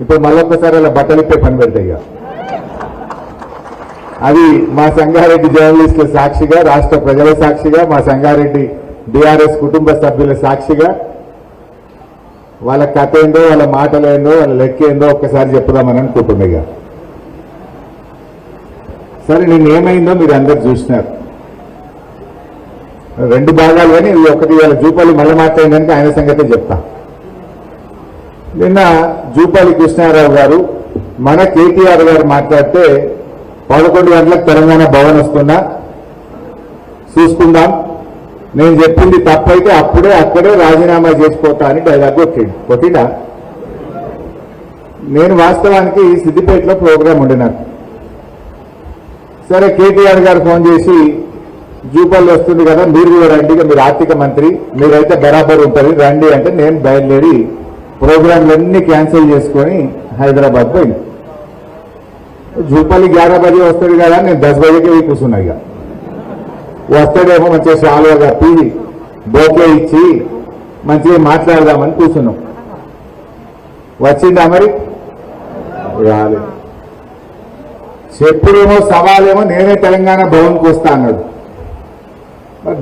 ఇప్పుడు మళ్ళొక్కసారి అలా బట్టలు ఇప్పే పని పెడతాయి ఇక. అది మా సంగారెడ్డి జర్నలిస్టుల సాక్షిగా, రాష్ట్ర ప్రజల సాక్షిగా, మా సంగారెడ్డి బీఆర్ఎస్ కుటుంబ సభ్యుల సాక్షిగా వాళ్ళ కథ ఏందో, వాళ్ళ మాటలు ఏందో, వాళ్ళ లెక్క ఏందో ఒక్కసారి చెప్పుదామని అనుకుంటున్నా ఇక. సరే నిన్న ఏమైందో మీరు అందరు చూసినారు. రెండు భాగాలు కానీ ఇది ఒకటి. వాళ్ళ జూపల్లి మళ్ళీ మాట్లాడినాక ఆయన సంగతే చెప్తా. నిన్న జూపల్లి కృష్ణారావు గారు మన కేటీఆర్ గారు మాట్లాడితే 11 గంటలకు తెలంగాణ భవన్ వస్తున్నా చూసుకుందాం, నేను చెప్పింది తప్పైతే అక్కడే రాజీనామా చేసుకోతా అని డైలాగ్ కొట్టిండా. నేను వాస్తవానికి సిద్దిపేటలో ప్రోగ్రాం ఉండినాను. సరే కేటీఆర్ గారు ఫోన్ చేసి జూపల్లి వస్తుంది కదా మీరు కూడా రండి, మీరు ఆర్థిక మంత్రి, మీరైతే బరాబర్ ఉంటుంది రండి అంటే నేను బయలుదేరి ప్రోగ్రాంలన్నీ క్యాన్సిల్ చేసుకొని హైదరాబాద్ పోయింది. జూపల్లి 11 బజే వస్తాడు కదా, నేను 10 బజేకే కూర్చున్నా. ఇక వస్తాడేమో మంచిగా షాలువా కప్పి బోకే ఇచ్చి మంచిగా మాట్లాడదామని కూర్చున్నాం. వచ్చిందా మరి? రాలేదు. చెప్పుడేమో సవాలేమో నేనే తెలంగాణ భవన్కి వస్తా అన్నాడు.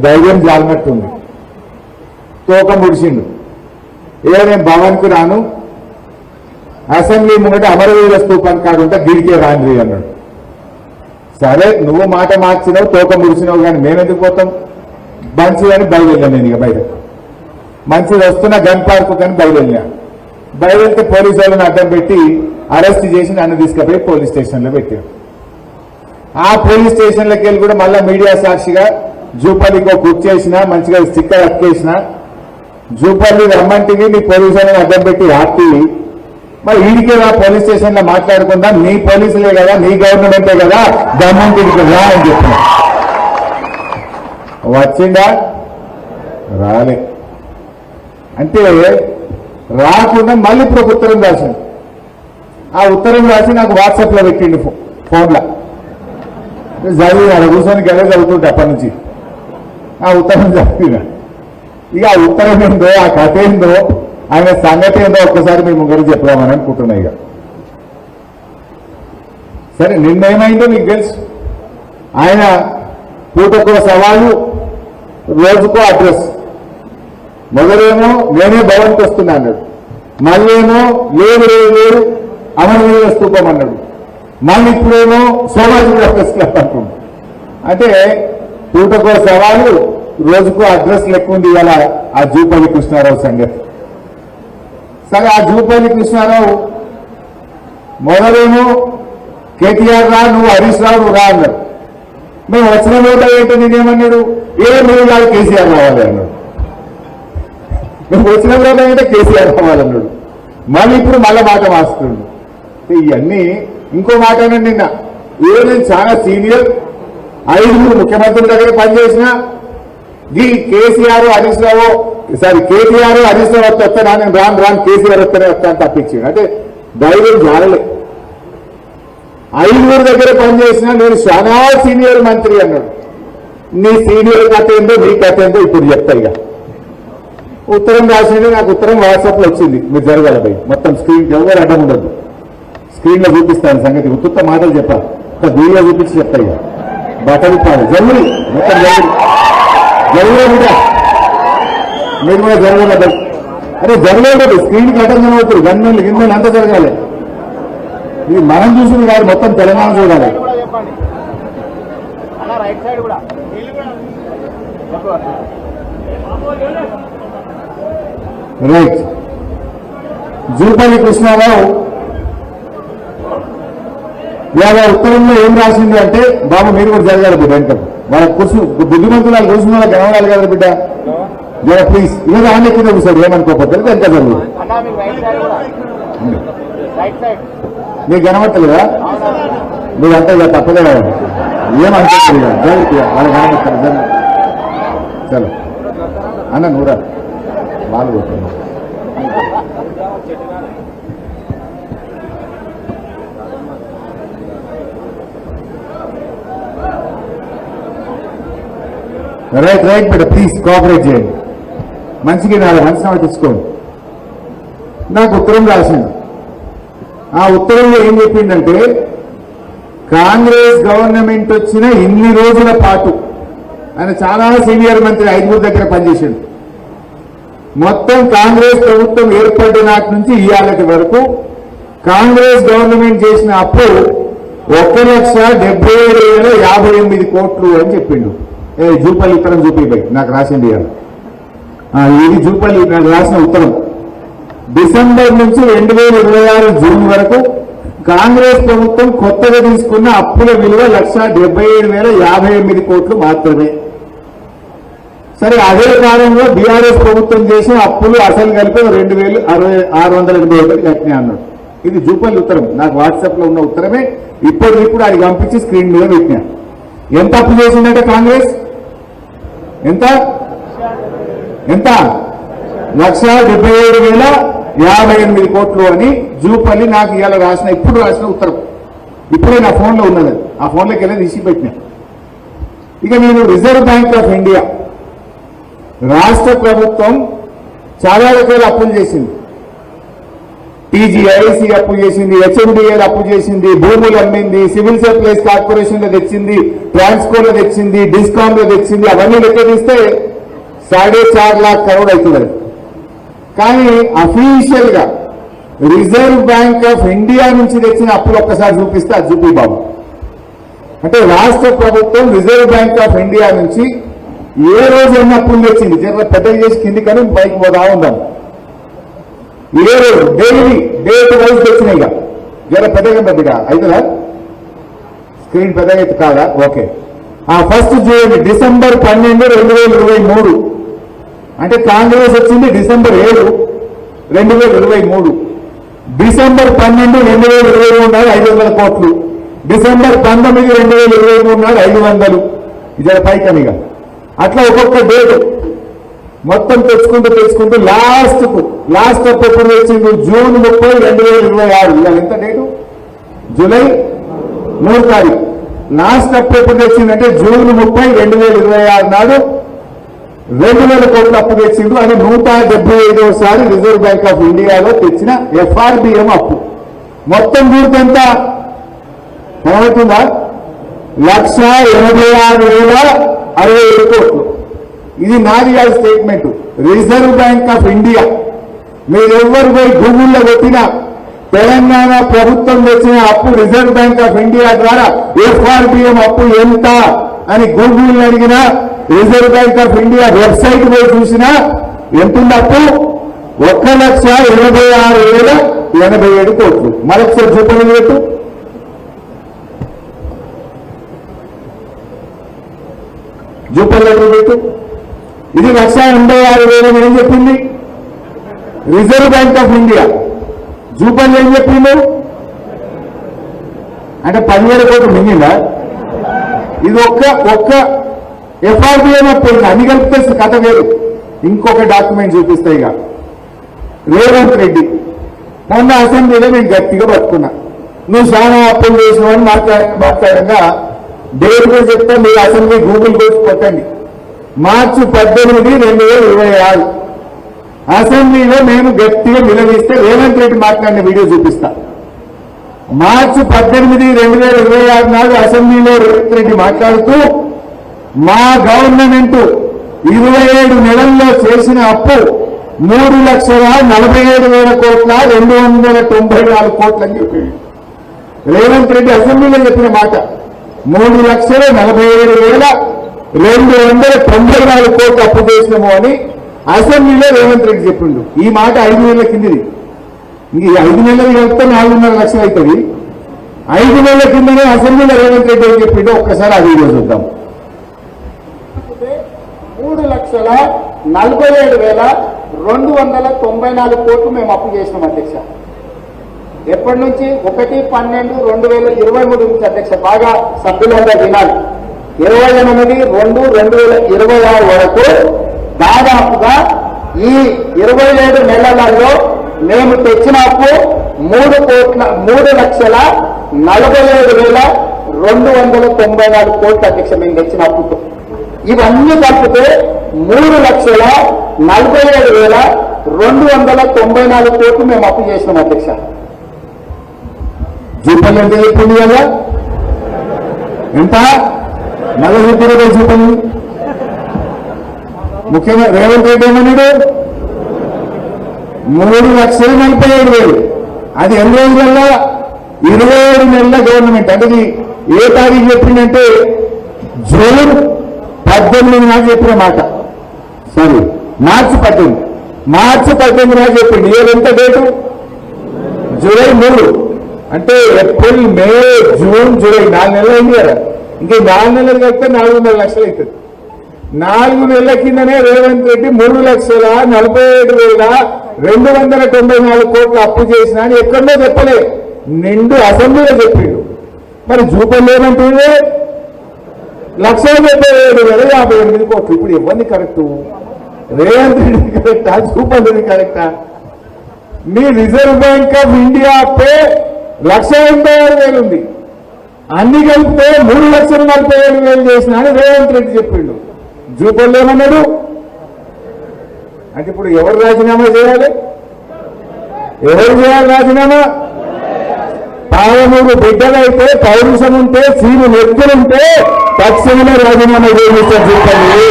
ధైర్యం జాలినట్టుంది. తోక ముడిచిండు. నేను భవన్కి రాను, అసెంబ్లీ ముంగట అమరవీర స్తూపం కాడు ఉంటే గిడికే రాండి అన్నాడు. సరే నువ్వు మాట మార్చినావు, తోక ముడిచినావు, కానీ మేమెందుకు పోతాం? మంచిదని బయలుదేరాను. నేను ఇక బయట మంచిది వస్తున్న గన్ పార్క్ కానీ బయలుదేరితే పోలీసు వాళ్ళని అడ్డం పెట్టి అరెస్ట్ చేసి నన్ను తీసుకుపోయి పోలీస్ స్టేషన్లో పెట్టారు. ఆ పోలీస్ స్టేషన్లోకి వెళ్ళి కూడా మళ్ళీ మీడియా సాక్షిగా జూపల్లికి కుర్చేసిన, మంచిగా స్టిక్కర్ అక్కేసిన, జూపల్లి రమ్మంటివి నీ పోలీసు వాళ్ళని అడ్డం పెట్టి ఆర్టీవి, మరి ఈడికే రా పోలీస్ స్టేషన్ లో మాట్లాడుకుందాం, నీ పోలీసులే కదా, నీ గవర్నమెంటే కదా, దమ్ముంటికి రా అని చెప్పిన. వచ్చిందా? రాలే. అంటే రాకుండా మళ్ళీ ఇప్పుడు ఒక ఉత్తరం రాసింది. ఆ ఉత్తరం రాసి నాకు వాట్సాప్ లో పెట్టిండు ఫోన్లో. చదివిన అలా కూర్చొని గదే చదువుతుంటే అప్పటి నుంచి ఆ ఉత్తరం చదివిన. ఇక ఆ ఉత్తరం ఏందో, ఆ కథ ఏందో, ఆయన సంగతి ఏందో ఒక్కసారి మీ ముగ్గురు చెప్దామని అనుకుంటున్నా. ఇక సరే నిన్నేమైందో మీకు తెలుసు. ఆయన పూటకో సవాలు, రోజుకో అడ్రస్. మొదలేమో నేనే భవన్కి వస్తున్నా అన్నాడు, మళ్ళేమో లేదు అమరవీర స్తూపం అన్నాడు, మళ్ళీ ఇప్పుడేమో సోమాజిగూడ ప్రెస్ క్లబ్ అంటున్నాడు. అంటే పూటకో సవాలు, రోజుకో అడ్రస్ లెక్క ఉంది ఇలా ఆ జూపల్లి కృష్ణారావు సంగతి. సరే ఆ జూపల్లి కృష్ణారావు మొదలేమో కేటీఆర్ రా, నువ్వు హరీష్ రావు రా అన్నాడు. మేము వచ్చిన రోజు ఏంటో నేనేమన్నాడు, నువ్వు కాదు కేసీఆర్ రావాలి అన్నాడు. మేము వచ్చిన రోజు అంటే కేసీఆర్ రావాలన్నాడు. మళ్ళీ ఇప్పుడు మళ్ళీ మాట మార్చుతున్నాడు. ఇవన్నీ ఇంకో మాట అన్నాడు నిన్న, నేను చాలా సీనియర్, 5 ముఖ్యమంత్రుల దగ్గర పనిచేసిన, ఈ కేసీఆర్ హరీష్ రావు కేటీఆర్ హరీష్ రావు వస్తా, నేను రాను కేసీఆర్ వస్తేనే వస్తాను తప్పించాడు. అంటే ధైర్యం జాలలే. 5 దగ్గర పనిచేసిన నేను చాలా సీనియర్ మంత్రి అన్నాడు. నీ సీనియర్ కథ ఏందో, నీ కథ ఏందో ఇప్పుడు చెప్తా. ఇక ఉత్తరం రాసింది, నాకు ఉత్తరం వాట్సాప్ లో వచ్చింది. మీరు జరగాల భయ్, మొత్తం స్క్రీన్ ఎవరు అడ్డం ఉండదు, స్క్రీన్ లో చూపిస్తాను సంగతి. ఉత్తుత్త మాటలు చెప్పా, ఒక వీడియో చూపించి చెప్తా. ఇక బట్టలు ఇప్పాలి జల్లి, మొత్తం జరగలేదు బిడ్డ, మీరు కూడా జరగలేదు. అరే జరగలేదు, స్క్రీన్కి అడ్డం కనబడుతుంది, గన్మెన్లు గిన్నెలు అంతా జరగాలి. ఇది మనం చూసింది కాదు, మొత్తం తెలంగాణ చూడాలి. రైట్. జూపల్లి కృష్ణారావు ఇవాళ ఉత్తరంలో ఏం రాసింది అంటే, బాబు మీరు కూడా జరగాలి బిడ్డ, అంటే వాళ్ళ బుద్ధిమంతులు వాళ్ళు కూర్చున్న వాళ్ళకి కనబడాలి కదా బిడ్డ, జర ప్లీజ్. ఇవాళ ఆమె కింద కూర్చోడు, ఏమనుకోకపోతే ఎంత జరుగు. మీకు కనబట్టలేదా? మీరు అంతా ఇక తప్పదే కావాలి, ఏమనుకోలేదు వాళ్ళు కనబడతారు. చలో అన్న నూరా వాళ్ళు పోతున్నారు. రైట్ బిడ్డ, ప్లీజ్ కోఆపరేట్ చేయండి. మంచిగా నాలుగు మంచి పట్టించుకోండి. నాకు ఉత్తరం రాసింది, ఆ ఉత్తరంలో ఏం చెప్పిందంటే కాంగ్రెస్ గవర్నమెంట్ వచ్చిన ఇన్ని రోజుల పాటు ఆయన చాలా సీనియర్ మంత్రి 5 దగ్గర పనిచేసిండు. మొత్తం కాంగ్రెస్ ప్రభుత్వం ఏర్పడిన నాటి నుంచి ఇవాళటి వరకు కాంగ్రెస్ గవర్నమెంట్ చేసిన అప్పు 1,77,058 కోట్లు అని చెప్పిండు. జూపల్లి ఉత్తరం చూపిపోయి నాకు రాసింది ఇది జూపల్లి నాకు రాసిన ఉత్తరం. డిసెంబర్ నుంచి 2026 జూన్ వరకు కాంగ్రెస్ ప్రభుత్వం కొత్తగా తీసుకున్న అప్పుల విలువ 1,77,058 కోట్లు మాత్రమే. సరే అదే కాలంలో బీఆర్ఎస్ ప్రభుత్వం చేసిన అప్పులు అసలు కలిపి 2,681 కట్టినాయి అన్నాడు. ఇది జూపల్లి ఉత్తరం, నాకు వాట్సాప్ లో ఉన్న ఉత్తరమే. ఇప్పుడు అది పంపించి స్క్రీన్ మీద పెట్టినా. ఎంత అప్పు చేసిందంటే కాంగ్రెస్ ఎంత 1,77,058 కోట్లు అని జూపల్లి నాకు ఇవాళ ఇప్పుడు రాసిన ఉత్తరం. ఇప్పుడే నా ఫోన్లో ఉన్నది, ఆ ఫోన్లోకి వెళ్ళి తీసి పెట్టినా. ఇక నేను రిజర్వ్ బ్యాంక్ ఆఫ్ ఇండియా రాష్ట్ర ప్రభుత్వం చాలా రకాల అప్పులు చేసింది. టీజీఐసి అప్పు చేసింది, హెచ్ఎండిఎల్ అప్పు చేసింది, భూములు అమ్మింది, సివిల్ సప్లైస్ కార్పొరేషన్ లో తెచ్చింది, ట్రాన్స్కోలో తెచ్చింది, డిస్కామ్ లో తెచ్చింది. అవన్నీ లెక్క తీస్తే 4.5 लाख కరోడ్ అవుతుంది. కానీ అఫీషియల్ గా రిజర్వ్ బ్యాంక్ ఆఫ్ ఇండియా నుంచి తెచ్చిన అప్పులు ఒక్కసారి చూపిస్తే అది చూపి బాబు. అంటే రాష్ట్ర ప్రభుత్వం రిజర్వ్ బ్యాంక్ ఆఫ్ ఇండియా నుంచి ఏ రోజు ఎన్ని అప్పులు తెచ్చింది జర పెద్దగా చేసి కింది కానీ పైకి పోతా ఉందాం. ఏ రోజు డైలీ డేట్ వైజ్ తెచ్చినాయి. జర పెద్దగా అవుతుందా? స్క్రీన్ పెద్దగా అయితే కాదా? ఓకే. ఫస్ట్ చూడండి, డిసెంబర్ 12, 2023 అంటే కాంగ్రెస్ వచ్చింది డిసెంబర్ 7, 2023. డిసెంబర్ 12, 2023 నాడు 500 కోట్లు. డిసెంబర్ 19, 2023 నాడు 500. ఇది పైకనిగా అట్లా ఒక్కొక్క డేట్ మొత్తం తెచ్చుకుంటూ లాస్ట్ అప్పు ఎప్పుడు తెచ్చింది? జూన్ 30, 2026. ఇవాళ ఎంత డేటు? జూలై 3 తారీఖు. లాస్ట్ అప్పు ఎప్పుడు తెచ్చిందంటే జూన్ 30, 2026 నాడు 2,000 కోట్ల అప్పు తెచ్చిండు. అని 175వసారి రిజర్వ్ బ్యాంక్ ఆఫ్ ఇండియాలో తెచ్చిన ఎఫ్ఆర్బిఎం అప్పు. మొత్తం పూర్తి ఎంత ఏమవుతుందా? 1,86,067 కోట్లు. ఇది నాది కాదు statement, reserve bank of India. మీరెవ్వరు పోయి గూగుల్లో కొట్టినా తెలంగాణ ప్రభుత్వం తెచ్చిన అప్పు రిజర్వ్ బ్యాంక్ ఆఫ్ ఇండియా ద్వారా ఎఫ్ఆర్బిఎం అప్పు ఎంత అని గూగుల్ అడిగినా, reserve bank of India website పోయి చూసినా ఎంతుంది అప్పు? 1,86,087 కోట్లు. మరొకసారి చూపని పెట్టు. జూపల్లి పెట్టు. ఇది 1,86,000 ఏం చెప్పింది Reserve bank of India. Jupally ఏం చెప్పిండు అంటే 10,000 కోట్లు మింగిందా? ఇది ఒక్క ఎఫ్ఆర్బిఎం అప్పుడు అన్ని కలిపితే కథ వేరు. ఇంకొక డాక్యుమెంట్ చూపిస్తాయి. ఇక రేవంత్ రెడ్డి మొన్న అసెంబ్లీలో నేను గట్టిగా పట్టుకున్నా, నువ్వు చాలా అప్పులు చేసినావని మాట్లాడంగా డేట్ కూడా చెప్తా. మీరు అసెంబ్లీ గూగుల్ కోసి కొట్టండి. మార్చి 18, 2026 అసెంబ్లీలో మేము గట్టిగా నిలదీస్తే రేవంత్ రెడ్డి మాట్లాడిన వీడియో చూపిస్తా. మార్చి 18, 2026 నాడు అసెంబ్లీలో రేవంత్ రెడ్డి మాట్లాడుతూ మా గవర్నమెంట్ 27 నెలల్లో చేసిన అప్పు 3,47,000 కోట్ల 294 కోట్లు అని చెప్పాడు. రేవంత్ రెడ్డి అసెంబ్లీలో చెప్పిన మాట 3,47,294 కోట్లు అప్పు చేసినాము అని అసెంబ్లీలో రేవంత్ రెడ్డి చెప్పిండు. ఈ మాట 5 నెలల కిందిది. ఇంక 5 నెలలు కలిపితే 4.5 లక్షలు అవుతుంది. 5 నెలల కిందనే అసెంబ్లీలో రేవంత్ రెడ్డి ఏం చెప్పిండో ఒక్కసారి ఆ వీడియో చూద్దాం. 3,47,294 కోట్లు మేము అప్పు చేసినాం అధ్యక్ష. ఎప్పటి నుంచి? 1/12/2023 నుంచి అధ్యక్ష. బాగా సభ్యులంగా వినాలి. 28/2/2026 వరకు దాదాపుగా ఈ 27 నెలలలో మేము తెచ్చిన అప్పు 3,47,294 కోట్లు అధ్యక్ష. మేము తెచ్చిన అప్పుతో ఇవన్నీ కలిపితే 3,47,294 కోట్లు మేము అప్పు చేసినాం అధ్యక్ష. జూపల్లి ఎంత చెప్పింది కదా, ఎంత మళ్ళీ చెప్పారు జూపల్లి. ముఖ్యంగా రేవంత్ రెడ్డి ఏమన్నాడు, 3,47,000. అది ఎన్ని రోజులలో, 27 నెలల గవర్నమెంట్. అంటే ఇది ఏ తారీఖు చెప్పిందంటే జూన్ 18 నాడు చెప్పిన మాట. సారీ, మార్చి 18 నాడు చెప్పింది. ఇయర్ ఎంత డేటు, జూలై 3. అంటే ఏప్రిల్, మే, జూన్, జూలై 4 నెలలు అయింది కదా. ఇంక 4 నెలలు కలిపితే 4,500,000 అవుతుంది. 4 నెలల కిందనే రేవంత్ రెడ్డి 3,47,294 కోట్లు అప్పు చేసినా అని ఎక్కడో చెప్పలే, నిండు అసెంబ్లీలో చెప్పిండు. మరి జూపల్లి ఏమంటుంది, 1,77,58 కోట్లు. ఇప్పుడు ఎవరిని కరెక్టు, రేవంత్ రెడ్డి కరెక్టా, జూపల్లి కరెక్టా? మీ రిజర్వ్ బ్యాంక్ ఆఫ్ ఇండియా పే 1,86,000 ఉంది, అన్ని కలిపితే 3,47,000 చేసిన అని రేవంత్ రెడ్డి చెప్పిండు. జూపల్లి ఏమన్నాడు అంటే ఇప్పుడు ఎవరు రాజీనామా చేయాలి, ఎవరు చేయాలి రాజీనామా? పాలమూరు బిడ్డలైతే, పౌరుషం ఉంటే, సీను వ్యక్తులుంటే తక్షణమే రాజీనామా చేయిస్తారు జూపల్లి.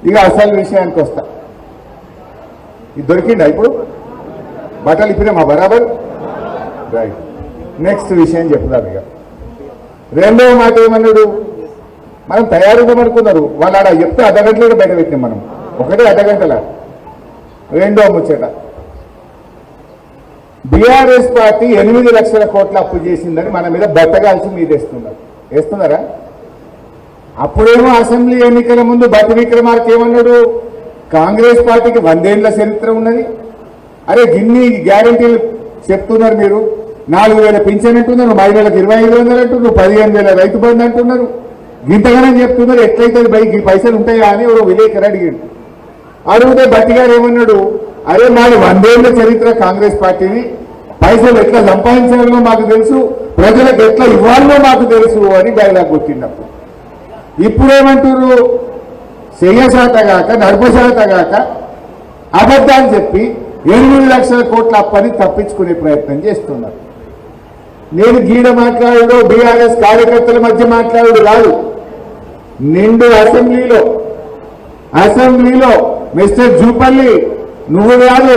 ఇక అసలు విషయానికి వస్తా. ఇది దొరికిందా ఇప్పుడు, బట్టలు ఇప్పినామా బరాబర్, రైట్. నెక్స్ట్ విషయం చెప్తారు. ఇక రెండవ మాట ఏమన్నాడు, మనం తయారుందనుకున్నారు వాళ్ళు, ఆడ చెప్తే అర్ధగంటలో బయట పెట్టినాం మనం, ఒకటే అర్ధగంటల. రెండో ముచ్చట, బీఆర్ఎస్ పార్టీ 8 లక్షల కోట్ల అప్పు చేసిందని మన మీద బట్టగాల్చి మీద వేస్తున్నారా? అప్పుడేమో అసెంబ్లీ ఎన్నికల ముందు భట్టి విక్రమార్క ఏమన్నాడు, కాంగ్రెస్ పార్టీకి 100 ఏళ్ల చరిత్ర ఉన్నది, అరే గిన్ని గ్యారంటీలు చెప్తున్నారు మీరు, 4,000 పింఛన్ అంటున్నారు, మహిళలకు 2,500 అంటున్నారు, 15,000 రైతు బంధు అంటున్నారు, ఇంతగానే చెప్తున్నారు, ఎట్లయితే బైక్ పైసలు ఉంటాయా అని ఒక విలేకరు అడిగాడు. అడిగితే భట్టి గారు ఏమన్నాడు, అరే మాది 100 ఏళ్ల చరిత్ర కాంగ్రెస్ పార్టీని, పైసలు ఎట్లా సంపాదించాలో మాకు తెలుసు, ప్రజలకు ఎట్లా ఇవ్వాలో మాకు తెలుసు అని డైలాగ్ కొట్టినప్పుడు. ఇప్పుడేమంటారు, చెయ్యశాతగాక నడపశాతగాక అబద్ధాలు చెప్పి 8 లక్షల కోట్ల అప్పని తప్పించుకునే ప్రయత్నం చేస్తున్నారు. నేను గీడ మాట్లాడు, బీఆర్ఎస్ కార్యకర్తల మధ్య మాట్లాడు కాదు, నిండు అసెంబ్లీలో మిస్టర్ జూపల్లి, నువ్వు కాదు,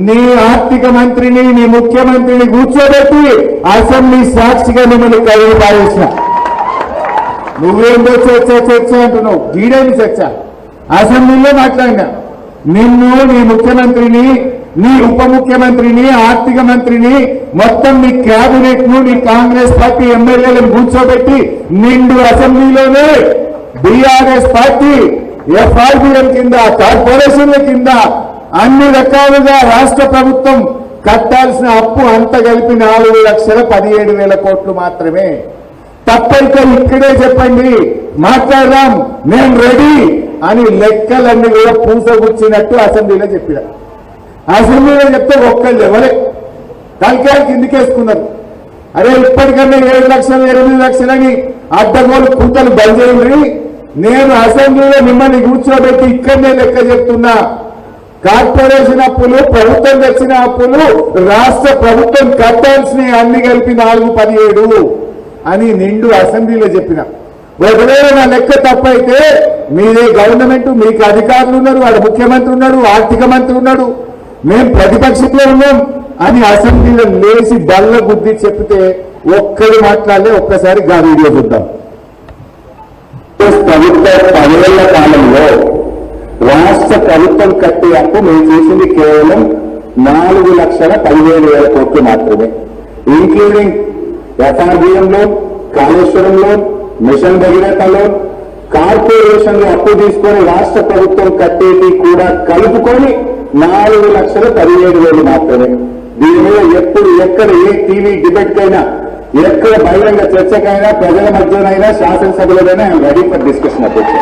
నీ ఆర్థిక మంత్రిని, నీ ముఖ్యమంత్రిని కూర్చోబెట్టి అసెంబ్లీ సాక్షిగా మిమ్మల్ని కళ్ళు పారేసిన. నువ్వేందో చర్చ అంటున్నావు, గీడేమి చర్చ? అసెంబ్లీలో మాట్లాడినా, నిన్ను, నీ ముఖ్యమంత్రిని, నీ ఉప ముఖ్యమంత్రిని, ఆర్థిక మంత్రిని, మొత్తం నీ క్యాబినెట్ ను, నీ కాంగ్రెస్ పార్టీ ఎమ్మెల్యేలను కూర్చోబెట్టి నిండు అసెంబ్లీలోనే బీఆర్ఎస్ పార్టీ ఎఫ్ఆర్బిఎం కింద, కార్పొరేషన్ల కింద అన్ని రకాలుగా రాష్ట్ర ప్రభుత్వం కట్టాల్సిన అప్పు అంత కలిపి 4,17,000 కోట్లు మాత్రమే. తప్పైతే ఇక్కడే చెప్పండి, మాట్లాడదాం, నేను రెడీ అని లెక్కలన్నీ కూడా పూసగుచ్చినట్టు అసెంబ్లీలో చెప్పిన. అసెంబ్లీలో చెప్తే ఒక్కళ్ళు ఎవరే తలకాయలు కిందికేసుకున్నారు. అరే ఇప్పటికన్నా 7 లక్షలు 8 లక్షలని అడ్డగోలు కుంటలు బయలుదేరి, నేను అసెంబ్లీలో మిమ్మల్ని కూర్చోబెట్టి ఇక్కడనే లెక్క చెప్తున్నా, కార్పొరేషన్ అప్పులు, ప్రభుత్వం తెచ్చిన అప్పులు, రాష్ట్ర ప్రభుత్వం కట్టాల్సిన అన్ని కలిపి 4,17 అని నిండు అసెంబ్లీలో చెప్పిన. ఒకవేళ నా లెక్క తప్పైతే మీదే గవర్నమెంట్, మీకు అధికారులు ఉన్నారు, వాడు ముఖ్యమంత్రి ఉన్నాడు, ఆర్థిక మంత్రి ఉన్నాడు, మేము ప్రతిపక్షంలో ఉన్నాం అని అసెంబ్లీలో లేచి బల్ల బుద్ధి చెప్తే ఒక్కడు మాట్లాడలే. ఒక్కసారి గా వీడియో చూద్దాం. ప్రభుత్వ 10 ఏళ్ల కాలంలో రాష్ట్ర ప్రభుత్వం కట్టే అప్పు మేము చేసింది కేవలం 4,17,000 కోట్లు మాత్రమే, including FRBM loan, Kaleshwaram loan, mission Bhagiratha loan, corporation అప్పు తీసుకొని రాష్ట్ర ప్రభుత్వం కట్టేది కూడా కలుపుకొని 4,17,000 మాత్రమే. దీని మీద ఎప్పుడు ఎక్కడ ఏ టీవీ డిబేట్ అయినా, ఎక్కడ బహిరంగ చర్చకైనా, ప్రజల మధ్యనైనా, శాసనసభలోనైనా రెడీ ఫర్ డిస్కషన్ అధ్యక్ష.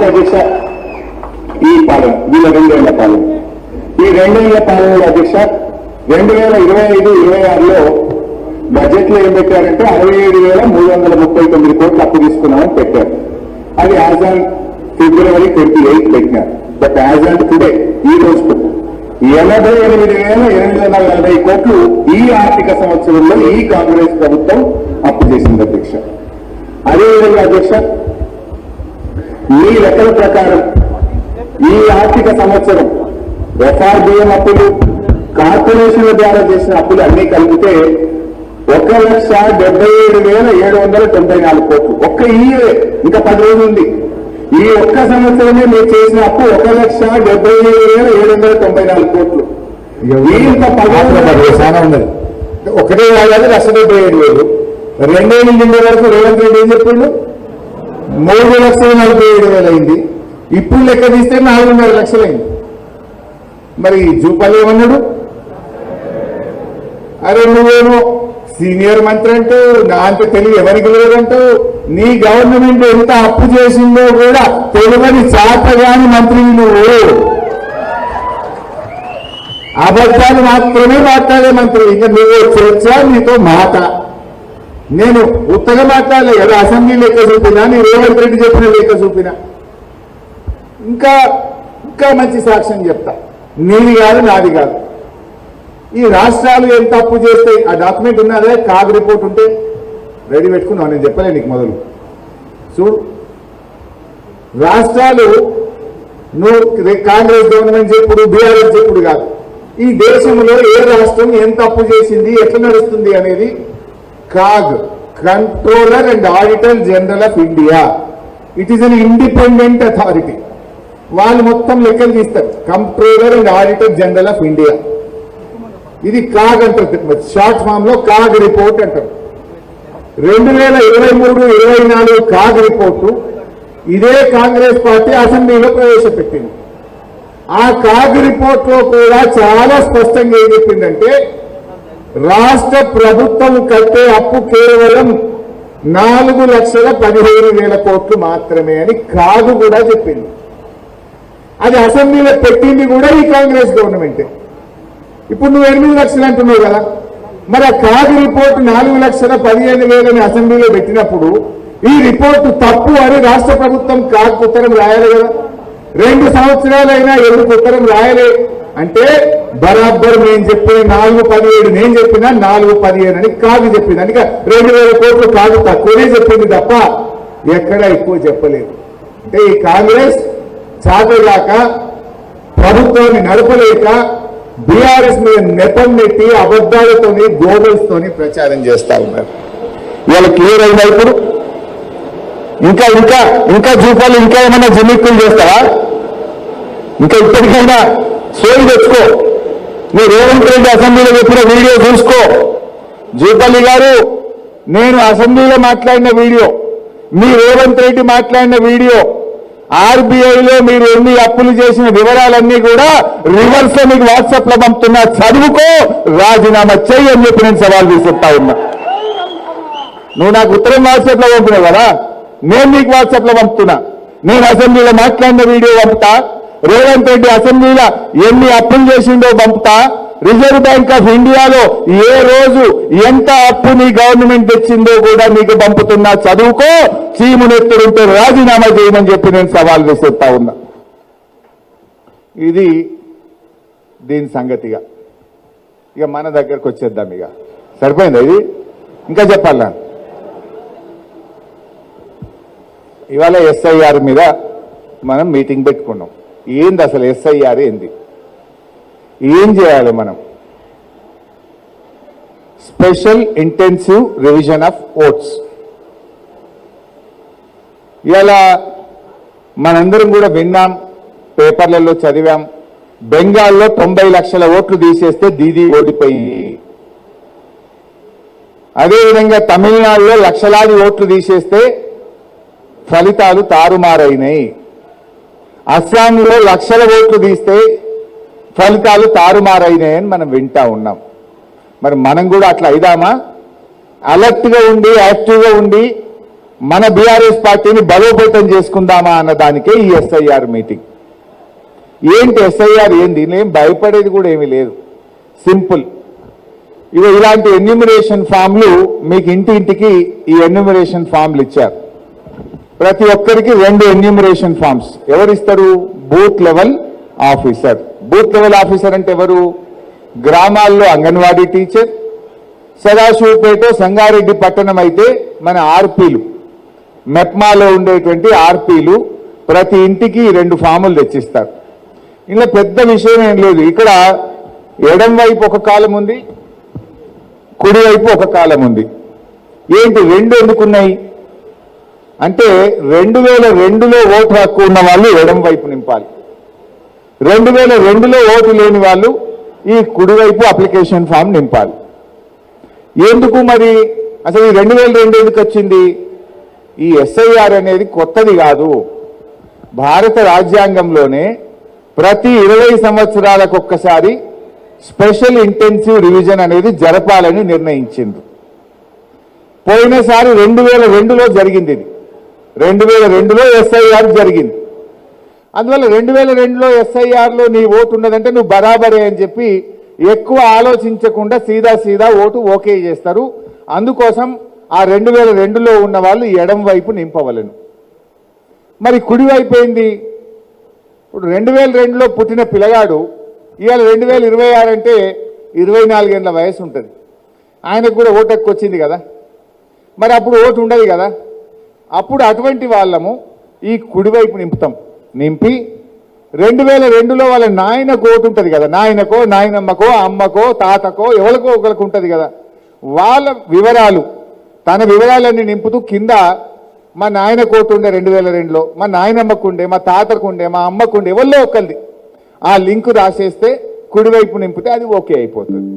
అధ్యక్ష, ఈ పాలన వీళ్ళ 2 ఏళ్ల పాలన, ఈ 2 ఏళ్ల పాలనలో అధ్యక్ష 2025-26లో బడ్జెట్ లో ఏం పెట్టారంటే 67,339 కోట్లు అప్పు తీసుకున్నామని పెట్టారు. అది యాజ్ ఆన్ February 28 పెట్టినారు. బట్ యాజ్ అండ్ టుడే ఈ రోజు 88,840 కోట్లు ఈ ఆర్థిక సంవత్సరంలో ఈ కాంగ్రెస్ ప్రభుత్వం అప్పు చేసింది అధ్యక్ష. అదేవిధంగా అధ్యక్ష, మీ లెక్కల ప్రకారం ఈ ఆర్థిక సంవత్సరం ఎఫ్ఆర్బిఎం అప్పులు, కార్పొరేషన్ల ద్వారా చేసిన అప్పులు అన్ని కలిపితే 1,77,794 కోట్లు. ఒక్క ఇయరే, ఇంకా 10 రోజులు ఉంది. ఈ ఒక్క సంవత్సరమే మీరు చేసిన అప్పు 1,77,794 కోట్లు. ఇంకా 10 చాలా ఉన్నది. ఒకటే ఏడాది 1,77,000. 2 ఏళ్ళు నిండే వరకు రేవంత్ రెడ్డి ఏం చెప్పిండు? 3,47,000 అయింది. ఇప్పుడు లెక్క తీస్తే 4.5 లక్షలు అయింది. మరి జూపల్లి ఏమన్నాడు? అరే నువ్వేమో సీనియర్ మంత్రి అంటూ, నా అంత తెలివి ఎవరికి లేదంటూ, నీ గవర్నమెంట్ ఎంత అప్పు చేసిందో కూడా తెలియని చాతగాని మంత్రివి నువ్వు. అబద్ధాలు మాత్రమే మాట్లాడే మంత్రి. ఇంకా నువ్వు చర్చ, నీతో మాట. నేను ఉత్తగా మాట్లాడలే కదా, అసెంబ్లీ లెక్క చూపినా, నీ రేవంత్ రెడ్డి చెప్పిన లెక్క చూపినా. ఇంకా మంచి సాక్ష్యం చెప్తా. నీది కాదు, నాది కాదు. ఈ రాష్ట్రాలు ఎంత అప్పు చేస్తాయి? ఆ డాక్యుమెంట్ ఉన్నదే, కాగ్ రిపోర్ట్ ఉంటే రెడీ పెట్టుకున్నావు. నేను చెప్పలే నీకు మొదలు. చూడు, రాష్ట్రాలు నువ్వు కాంగ్రెస్ గవర్నమెంట్ చెప్పుడు, బీఆర్ఎస్ చెప్పుడు కాదు. ఈ దేశంలో ఏ రాష్ట్రం ఎంత అప్పు చేసింది, ఎట్లా నడుస్తుంది అనేది CAG, controller and auditor general of India, it is an independent authority. వాళ్ళు మొత్తం లెక్కలు తీస్తారు. Controller and auditor general of India. ఇది కాగ్ అంటారు, షార్ట్ ఫామ్ లో కాగ్ రిపోర్ట్ అంటారు. 2023-24 కాగ్ రిపోర్టు ఇదే కాంగ్రెస్ పార్టీ అసెంబ్లీలో ప్రవేశపెట్టింది. ఆ కాగ్ రిపోర్ట్ లో కూడా చాలా స్పష్టంగా ఏం చెప్పిందంటే, రాష్ట్ర ప్రభుత్వం కట్టే అప్పు కేవలం 4,15,000 కోట్లు మాత్రమే అని కాగు కూడా చెప్పింది. అది అసెంబ్లీలో పెట్టింది కూడా ఈ కాంగ్రెస్ గవర్నమెంటే. ఇప్పుడు నువ్వు 8 లక్షలు అంటున్నావు కదా, మరి ఆ కాగ్ రిపోర్ట్ 4,15,000 అసెంబ్లీలో పెట్టినప్పుడు ఈ రిపోర్టు తప్పు అని రాష్ట్ర ప్రభుత్వం కాగ్ ఉత్తరం రాయాలి కదా. 2 సంవత్సరాలైనా ఎందుకు ఉత్తరం రాయలే అంటే, బరాబర్ నేను చెప్పిన 4,17 నేను చెప్పినా 4,15 అని కాగు చెప్పింది. అందుకే 2,000 కోట్లు కాగు తక్కువనే చెప్పింది తప్ప ఎక్కడ ఎక్కువ చెప్పలేదు. అంటే ఈ కాంగ్రెస్ చాతగాక, ప్రభుత్వాన్ని నడపలేక, బీఆర్ఎస్ మీద నెపం నెట్టి అబద్ధాలతోని, గోబల్స్తోని ప్రచారం చేస్తా ఉన్నారు. ఇవాళ క్లియర్ అయినా ఇప్పుడు ఇంకా చూపాలి, ఇంకా ఏమైనా జిమ్మిక్కులు చేస్తావా? ఇంకా ఇప్పటికైనా సోయి తెచ్చుకో. మీరు రేవంత్ రెడ్డి అసెంబ్లీలో చెప్పిన వీడియో చూసుకో. జూపల్లి గారు, నేను అసెంబ్లీలో మాట్లాడిన వీడియో, మీ రేవంత్ రెడ్డి మాట్లాడిన వీడియో, ఆర్బీఐలో మీరు ఎన్ని అప్పులు చేసిన వివరాలన్నీ కూడా రివర్స్ లో మీకు వాట్సాప్ లో పంపుతున్నా. చదువుకో, రాజీనామా చెయ్యి అని చెప్పి నేను సవాల్ తీసుకుంటా ఉన్నా. నువ్వు నాకు ఉత్తరం వాట్సాప్ లో పంపినావు కదా, నేను నీకు వాట్సాప్ లో పంపుతున్నా. నేను అసెంబ్లీలో మాట్లాడిన వీడియో పంపుతా, రేవంత్ రెడ్డి అసెంబ్లీలో ఎన్ని అప్పులు చేసిండో పంపుతా, రిజర్వ్ బ్యాంక్ ఆఫ్ ఇండియాలో ఏ రోజు ఎంత అప్పు నీ గవర్నమెంట్ తెచ్చిందో కూడా నీకు పంపుతున్నా. చదువుకో, చీమునెత్తుడుంటే రాజీనామా చేయమని చెప్పి నేను సవాల్ విసురుతా ఉన్నా. ఇది దీని సంగతిగా. ఇక మన దగ్గరకు వచ్చేద్దాం. ఇక సరిపోయింది ఇది, ఇంకా చెప్పాలా? ఇవాళ ఎస్ఐఆర్ మీద మనం మీటింగ్ పెట్టుకున్నాం. ఏంది అసలు ఎస్ఐఆర్ ఏంది, ఏం చేయాలి మనం? Special intensive revision of votes. ఇలా మనందరం కూడా విన్నాం, పేపర్లలో చదివాం. బెంగాల్లో 90 లక్షల ఓట్లు తీసేస్తే దీదీ ఓడిపోయింది. అదేవిధంగా తమిళనాడులో లక్షలాది ఓట్లు తీసేస్తే ఫలితాలు తారుమారైనాయి. అస్సాంలో లక్షల ఓట్లు తీస్తే ఫలితాలు తారుమారైనాయని మనం వింటా ఉన్నాం. మరి మనం కూడా అట్లా అయిదామా? అలర్ట్గా ఉండి, యాక్టివ్గా ఉండి మన బీఆర్ఎస్ పార్టీని బలోపేతం చేసుకుందామా అన్న దానికే ఈ ఎస్ఐఆర్ మీటింగ్. ఏంటి ఎస్ఐఆర్ ఏంది? ఏం భయపడేది కూడా ఏమీ లేదు, సింపుల్. ఇవి ఇలాంటి ఎన్యూమరేషన్ ఫామ్లు మీకు ఇంటింటికి ఈ ఎన్యూమరేషన్ ఫామ్లు ఇచ్చారు. ప్రతి ఒక్కరికి 2 ఎన్యూమరేషన్ ఫామ్స్ ఎవరిస్తారు? Booth level officer. Booth level officer అంటే ఎవరు? గ్రామాల్లో అంగన్వాడీ టీచర్, సదాశివపేట సంగారెడ్డి పట్టణం అయితే మన ఆర్పీలు, మెప్మాలో ఉండేటువంటి ఆర్పీలు ప్రతి ఇంటికి 2 ఫాములు తెచ్చిస్తారు. ఇలా పెద్ద విషయం ఏం లేదు. ఇక్కడ ఎడం వైపు ఒక కాలం ఉంది, కుడివైపు ఒక కాలం ఉంది. ఏంటి 2 ఎందుకున్నాయి అంటే 2002లో ఓటు హక్కు ఉన్న వాళ్ళు ఎడం వైపు నింపాలి, 2002లో ఓటు లేని వాళ్ళు ఈ కుడివైపు అప్లికేషన్ ఫామ్ నింపాలి. ఎందుకు మరి అసలు ఈ 2002 ఎందుకు వచ్చింది? ఈ ఎస్ఐఆర్ అనేది కొత్తది కాదు. భారత రాజ్యాంగంలోనే ప్రతి 20 సంవత్సరాలకు ఒక్కసారి స్పెషల్ ఇంటెన్సివ్ రివిజన్ అనేది జరపాలని నిర్ణయించింది. పోయినసారి 2002లో జరిగింది. ఇది 2002లో ఎస్ఐఆర్ జరిగింది. అందువల్ల 2002లో ఎస్ఐఆర్లో నీ ఓటు ఉన్నదంటే నువ్వు బరాబరే అని చెప్పి ఎక్కువ ఆలోచించకుండా సీదా ఓటు ఓకే చేస్తారు. అందుకోసం ఆ 2002లో ఉన్న వాళ్ళు ఎడం వైపు నింపవలను. మరి కుడివైపు ఏంది? ఇప్పుడు 2002లో పుట్టిన పిల్లగాడు ఇవాళ 2026 అంటే 24 ఏళ్ళ వయసు ఉంటుంది. ఆయనకు కూడా ఓటు హక్కు వచ్చింది కదా, మరి అప్పుడు ఓటు ఉండదు కదా. అప్పుడు అటువంటి వాళ్ళము ఈ కుడివైపు నింపుతాం. నింపి 2002లో వాళ్ళ నాయనకు ఓటు ఉంటుంది కదా, నాయనకో నాయనమ్మకో అమ్మకో తాతకో ఎవరికో ఒకరికి ఉంటుంది కదా, వాళ్ళ వివరాలు తన వివరాలన్నీ నింపుతూ కింద మా నాయనకు ఓటు ఉండే 2002లో, మా నాయనమ్మకు ఉండే, మా తాతకు ఉండే, మా అమ్మకు ఉండే, ఎవరిలో ఒకరిది ఆ లింకు రాసేస్తే కుడివైపు నింపితే అది ఓకే అయిపోతుంది.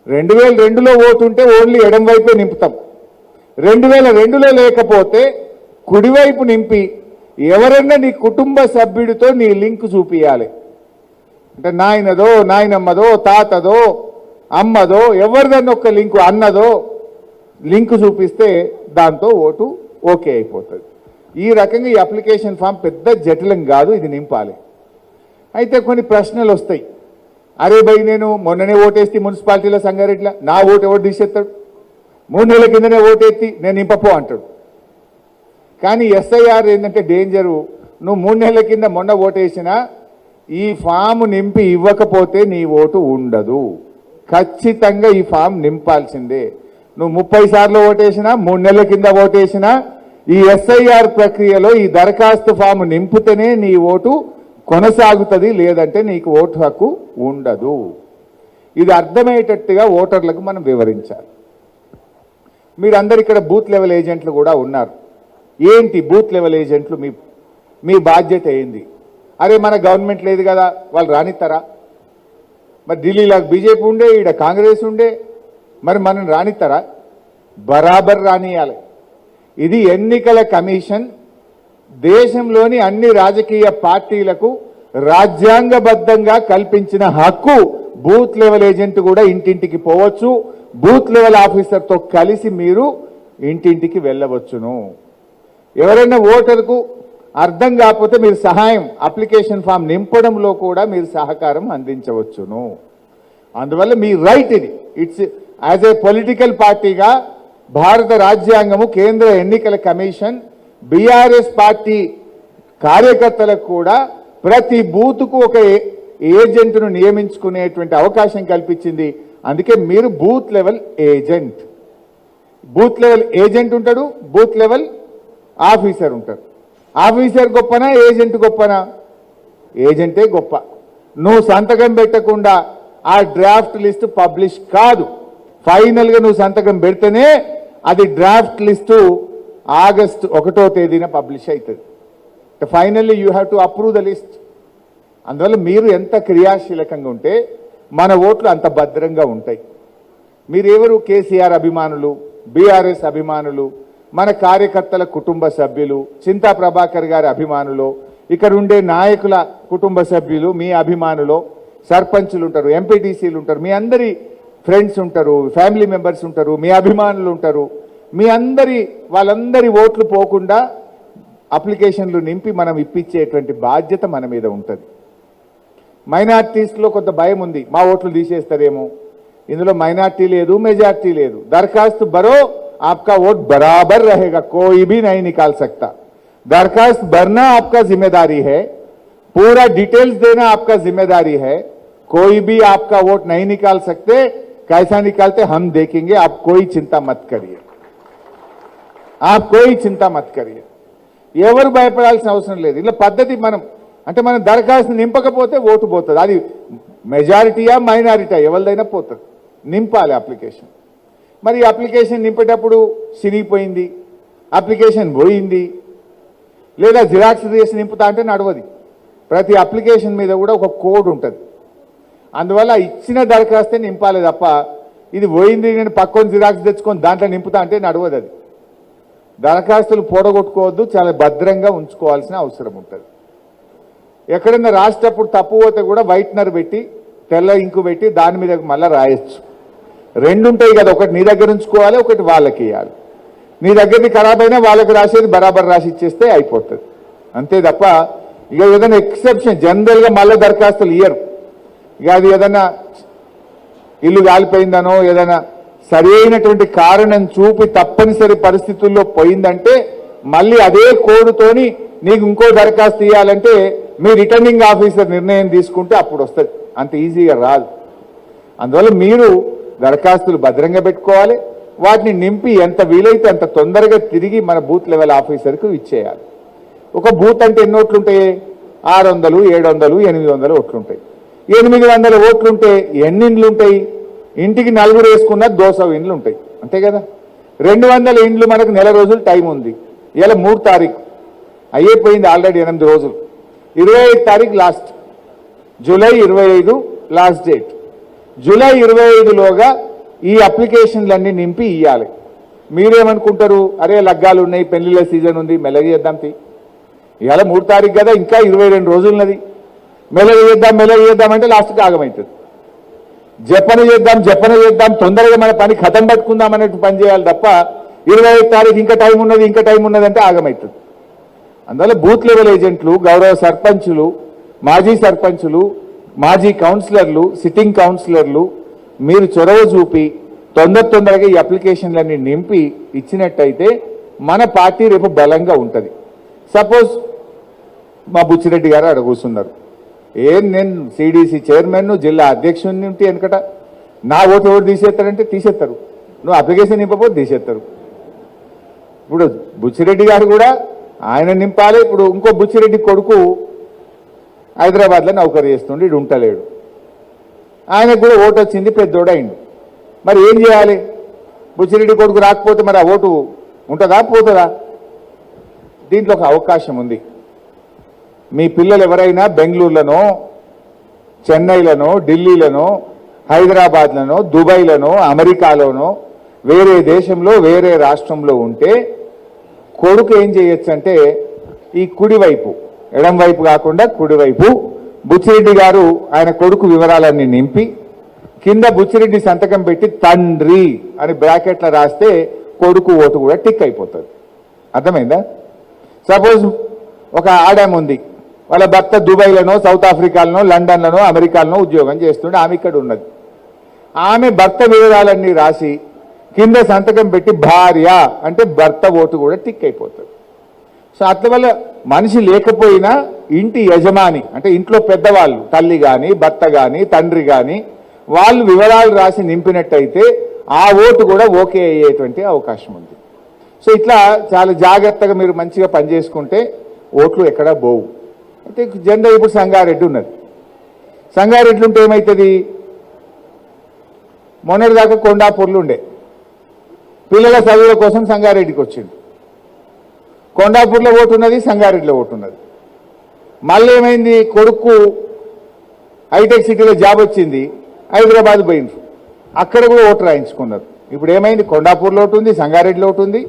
2002లో ఓటు ఉంటే ఓన్లీ ఎడం వైపే నింపుతాం. 2002లో లేకపోతే కుడివైపు నింపి ఎవరన్నా నీ కుటుంబ సభ్యుడితో నీ లింక్ చూపియాలి. అంటే నాయనదో నాయనమ్మదో తాతదో అమ్మదో ఎవరిదన్నా ఒక లింకు అన్నదో లింకు చూపిస్తే దాంతో ఓటు ఓకే అయిపోతుంది. ఈ రకంగా ఈ అప్లికేషన్ ఫామ్ పెద్ద జటిలం కాదు, ఇది నింపాలి. అయితే కొన్ని ప్రశ్నలు వస్తాయి. అరే భయ్ నేను మొన్ననే ఓటేస్తే మున్సిపాలిటీలో సంగారెడ్డిలో నా ఓటు ఎవరు తీసేస్తాడు, 3 నెలల కిందనే ఓటెత్తి నేను నింపపో అంటాడు. కానీ ఎస్ఐఆర్ ఏంటంటే డేంజరు, నువ్వు 3 నెలల కింద మొన్న ఓటేసినా ఈ ఫామ్ నింపి ఇవ్వకపోతే నీ ఓటు ఉండదు. ఖచ్చితంగా ఈ ఫామ్ నింపాల్సిందే. నువ్వు 30 సార్లు ఓటేసినా 3 నెలల కింద ఓటేసినా ఈ ఎస్ఐఆర్ ప్రక్రియలో ఈ దరఖాస్తు ఫామ్ నింపితేనే నీ ఓటు కొనసాగుతుంది, లేదంటే నీకు ఓటు హక్కు ఉండదు. ఇది అర్థమయ్యేటట్టుగా ఓటర్లకు మనం వివరించాలి. మీరందరూ ఇక్కడ బూత్ లెవెల్ ఏజెంట్లు కూడా ఉన్నారు. ఏంటి బూత్ లెవెల్ ఏజెంట్లు మీ బాధ్యత ఏంది? అరే మన గవర్నమెంట్ లేదు కదా, వాళ్ళు రానిస్తారా? మరి ఢిల్లీలో బీజేపీ ఉండే, ఈడ కాంగ్రెస్ ఉండే, మరి మనం రానిస్తారా? బరాబర్ రానియాలి. ఇది ఎన్నికల కమిషన్ దేశంలోని అన్ని రాజకీయ పార్టీలకు రాజ్యాంగబద్ధంగా కల్పించిన హక్కు. బూత్ లెవెల్ ఏజెంట్ కూడా ఇంటింటికి పోవచ్చు, బూత్ లెవెల్ ఆఫీసర్తో కలిసి మీరు ఇంటింటికి వెళ్ళవచ్చును. ఎవరైనా ఓటర్కు అర్థం కాకపోతే మీరు సహాయం అప్లికేషన్ ఫామ్ నింపడంలో కూడా మీరు సహకారం అందించవచ్చును. అందువల్ల మీ రైట్ ఇది. ఇట్స్ యాజ్ ఏ పొలిటికల్ పార్టీగా భారత రాజ్యాంగము, కేంద్ర ఎన్నికల కమిషన్, బీఆర్ఎస్ పార్టీ కార్యకర్తలకు కూడా ప్రతి బూత్కు ఒక ఏజెంట్ను నియమించుకునేటువంటి అవకాశం కల్పించింది. అందుకే మీరు booth level agent, booth level agent ఉంటాడు, బూత్ లెవెల్ ఆఫీసర్ ఉంటాడు. ఆఫీసర్ గొప్పనా ఏజెంట్ గొప్పనా? ఏజెంటే గొప్ప. నువ్వు సంతకం పెట్టకుండా ఆ డ్రాఫ్ట్ లిస్ట్ పబ్లిష్ కాదు. ఫైనల్గా నువ్వు సంతకం పెడితేనే అది డ్రాఫ్ట్ లిస్టు ఆగస్టు 1వ తేదీన పబ్లిష్ అవుతుంది. Finally you have to approve the list. అందువల్ల మీరు ఎంత క్రియాశీలకంగా ఉంటే మన ఓట్లు అంత భద్రంగా ఉంటాయి. మీరెవరు? కేసీఆర్ అభిమానులు, బీఆర్ఎస్ అభిమానులు, మన కార్యకర్తల కుటుంబ సభ్యులు, చింతా ప్రభాకర్ గారి అభిమానులు, ఇక్కడ ఉండే నాయకుల కుటుంబ సభ్యులు, మీ అభిమానులు, సర్పంచులు ఉంటారు, ఎంపీటీసీలు ఉంటారు, మీ అందరి ఫ్రెండ్స్ ఉంటారు, ఫ్యామిలీ మెంబర్స్ ఉంటారు, మీ అభిమానులు ఉంటారు. మీ వాళ్ళందరి ఓట్లు పోకుండా అప్లికేషన్లు నింపి మనం ఇప్పించేటువంటి బాధ్యత మన మీద ఉంటుంది. మైనార్టీస్లో కొంత భయం ఉంది, మా ఓట్లు తీసేస్తారేమో. ఇందులో మైనార్టీ లేదు, మెజార్టీ లేదు. దరఖాస్తు భరో, आपका वोट बराबर रहेगा, कोई भी नहीं निकाल सकता. दरखास्त भरना आपका जिम्मेदारी है, पूरा डिटेल्स देना आपका जिम्मेदारी है। कोई भी आपका वोट नहीं निकाल सकते, कैसा निकालते हम देखेंगे, आप कोई चिंता मत करिए, आप कोई चिंता मत करिए। ఎవరు భయపడాల్సిన అవసరం లేదు. ఇలా పద్ధతి మనం దరఖాస్తు నింపకపోతే ఓటు పోతుంది. అది మెజారిటీయా మైనారిటీయా ఎవరిదైనా పోతుంది. నింపాలి అప్లికేషన్. మరి అప్లికేషన్ నింపేటప్పుడు చినిగిపోయింది, అప్లికేషన్ పోయింది, లేదా జిరాక్స్ చేసి నింపుతా అంటే నడవది. ప్రతి అప్లికేషన్ మీద కూడా ఒక కోడ్ ఉంటుంది. అందువల్ల ఇచ్చిన దరఖాస్తే నింపాలి తప్ప ఇది పోయింది నేను పక్కన జిరాక్స్ తెచ్చుకొని దాంట్లో నింపుతా అంటే నడవదు. అది దరఖాస్తులు పోడగొట్టుకోవద్దు, చాలా భద్రంగా ఉంచుకోవాల్సిన అవసరం ఉంటుంది. ఎక్కడైనా రాసేటప్పుడు తప్పు పోతే కూడా వైట్నర్ పెట్టి తెల్ల ఇంకు పెట్టి దాని మీద మళ్ళీ రాయొచ్చు. రెండు ఉంటాయి కదా, ఒకటి నీ దగ్గర ఉంచుకోవాలి, ఒకటి వాళ్ళకి ఇవ్వాలి. నీ దగ్గరది ఖరాబ్ అయినా వాళ్ళకి రాసేది బరాబర్ రాసి ఇచ్చేస్తే అయిపోతుంది. అంతే తప్ప ఇక ఏదైనా ఎక్సెప్షన్ జనరల్గా మళ్ళీ దరఖాస్తులు ఇయ్యరు. ఇక అది ఏదైనా ఇల్లు కాలిపోయిందనో ఏదైనా సరి అయినటువంటి కారణం చూపి తప్పనిసరి పరిస్థితుల్లో పోయిందంటే మళ్ళీ అదే కోడుతోని నీకు ఇంకో దరఖాస్తు ఇవ్వాలంటే మీ రిటర్నింగ్ ఆఫీసర్ నిర్ణయం తీసుకుంటే అప్పుడు వస్తుంది. అంత ఈజీగా రాదు. అందువల్ల మీరు దరఖాస్తులు భద్రంగా పెట్టుకోవాలి. వాటిని నింపి ఎంత వీలైతే అంత తొందరగా తిరిగి మన బూత్ లెవెల్ ఆఫీసర్కు ఇచ్చేయాలి. ఒక బూత్ అంటే ఎన్ని ఓట్లుంటాయి? 600, 700, 800 ఓట్లుంటాయి. 800 ఓట్లుంటే ఎన్ని ఇండ్లు ఉంటాయి? ఇంటికి 4 వేసుకున్న 200 ఇండ్లు ఉంటాయి. అంతే కదా. 200 ఇండ్లు మనకు నెల రోజులు టైం ఉంది. ఇలా 3 తారీఖు అయిపోయింది, ఆల్రెడీ 8 రోజులు. 25 తారీఖు last, July 25 last date. July 25లోగా ఈ అప్లికేషన్లన్నీ నింపి ఇవ్వాలి. మీరేమనుకుంటారు, అరే లగ్గాలు ఉన్నాయి, పెళ్లిళ్ళ సీజన్ ఉంది, మెల్లగా చేద్దాం తీ, ఇవాళ 3 తారీఖు కదా, ఇంకా 22 రోజులు ఉన్నది, మెల్లగా చేద్దాం అంటే లాస్ట్కి ఆగమవుతుంది. జపన చేద్దాం తొందరగా మన పని ఖతం పట్టుకుందాం అన్నట్టు పని చేయాలి తప్ప 25 తారీఖు ఇంకా టైం ఉన్నది అంటే ఆగమవుతుంది. అందువల్ల బూత్ లెవెల్ ఏజెంట్లు, గౌరవ సర్పంచులు, మాజీ సర్పంచులు, మాజీ కౌన్సిలర్లు, సిట్టింగ్ కౌన్సిలర్లు మీరు చొరవ చూపి తొందరగా ఈ అప్లికేషన్లన్నీ నింపి ఇచ్చినట్టయితే మన పార్టీ రేపు బలంగా ఉంటుంది. సపోజ్ మా బుచ్చిరెడ్డి గారు అక్కడ కూర్చున్నారు, నేను సిడిసి చైర్మన్, జిల్లా అధ్యక్షుడిని ఉంటే వెనకట నా ఓటు ఎవరు తీసేస్తారంటే తీసేస్తారు, నువ్వు అప్లికేషన్ నింపకపోతే తీసేస్తారు. ఇప్పుడు బుచ్చిరెడ్డి గారు కూడా ఆయన నింపాలి. ఇప్పుడు ఇంకో బుచ్చిరెడ్డి కొడుకు హైదరాబాద్లో నౌకరీ చేస్తుండే, ఇడు ఉంటలేడు, ఆయనకు కూడా ఓటు వచ్చింది, పెద్దోడైండు. మరి ఏం చేయాలి? బుచ్చిరెడ్డి కొడుకు రాకపోతే మరి ఆ ఓటు ఉంటుందా పోతుందా? దీంట్లో ఒక అవకాశం ఉంది. మీ పిల్లలు ఎవరైనా బెంగళూరులోనో, చెన్నైలోనో, ఢిల్లీలోనో, హైదరాబాద్లోనో, దుబాయ్లోనో, అమెరికాలోనో, వేరే దేశంలో, వేరే రాష్ట్రంలో ఉంటే కొడుకు ఏం చేయొచ్చు అంటే ఈ కుడివైపు, ఎడం వైపు కాకుండా కుడివైపు బుచ్చిరెడ్డి గారు ఆయన కొడుకు వివరాలన్నీ నింపి కింద బుచ్చిరెడ్డి సంతకం పెట్టి తండ్రి అని బ్రాకెట్లో రాస్తే కొడుకు ఓటు కూడా టిక్ అయిపోతుంది. అర్థమైందా? సపోజ్ ఒక ఆడాము ఉంది, వాళ్ళ భర్త దుబాయ్లోనో, సౌత్ ఆఫ్రికాలోనో, లండన్లోనో, అమెరికాలోనో ఉద్యోగం చేస్తుండే, ఆమె ఇక్కడ ఉన్నది. ఆమె భర్త వివరాలన్నీ రాసి కింద సంతకం పెట్టి భార్య అంటే భర్త ఓటు కూడా టిక్ అయిపోతుంది. సో అట్ల వల్ల మనిషి లేకపోయినా ఇంటి యజమాని అంటే ఇంట్లో పెద్దవాళ్ళు, తల్లి కానీ, భర్త కానీ, తండ్రి కానీ, వాళ్ళు వివరాలు రాసి నింపినట్టయితే ఆ ఓటు కూడా ఓకే అయ్యేటువంటి అవకాశం ఉంది. సో ఇట్లా చాలా జాగ్రత్తగా మీరు మంచిగా పనిచేసుకుంటే ఓట్లు ఎక్కడా పోవు. అయితే జనరల్ ఇప్పుడు సంగారెడ్డి ఉన్నది, సంగారెడ్డి ఉంటే ఏమవుతుంది? మొన్నటిదాకా కొండాపూర్లు ఉండే, పిల్లల చదువుల కోసం సంగారెడ్డికి వచ్చిండు. కొండాపూర్లో ఓటు ఉన్నది, సంగారెడ్డిలో ఓటు ఉన్నది. మళ్ళీ ఏమైంది? కొడుకు హైటెక్ సిటీలో జాబ్ వచ్చింది, హైదరాబాద్ పోయింది, అక్కడ కూడా ఓటు రాయించుకున్నారు. ఇప్పుడు ఏమైంది? కొండాపూర్లో ఓటు ఉంది, సంగారెడ్డిలో ఓటు ఉంది,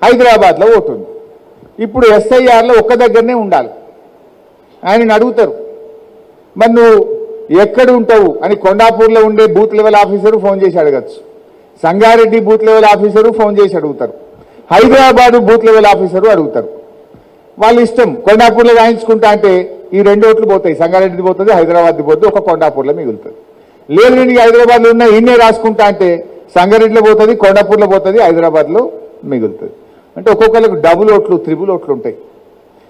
హైదరాబాద్లో ఓటు ఉంది. ఇప్పుడు ఎస్ఐఆర్లో ఒక్క దగ్గరనే ఉండాలి. ఆయనని అడుగుతారు, మరి నువ్వు ఎక్కడ ఉంటావు అని కొండాపూర్లో ఉండే బూత్ లెవెల్ ఆఫీసరు ఫోన్ చేసి అడగచ్చు, Sangareddy booth level officer phone చేసి అడుగుతారు, హైదరాబాద్ బూత్ లెవెల్ ఆఫీసరు అడుగుతారు. వాళ్ళ ఇష్టం. కొండాపూర్లో రాయించుకుంటా అంటే ఈ 2 ఓట్లు పోతాయి, సంగారెడ్డిది పోతుంది, హైదరాబాద్ది పోతుంది, ఒక కొండాపూర్లో మిగులుతుంది. లేదు నేను హైదరాబాద్లో ఉన్న ఇన్నే రాసుకుంటా అంటే సంగారెడ్డిలో పోతుంది, కొండాపూర్లో పోతుంది, హైదరాబాద్లో మిగులుతుంది. అంటే ఒక్కొక్కరికి డబుల్ ఓట్లు త్రిబుల్ ఓట్లు ఉంటాయి.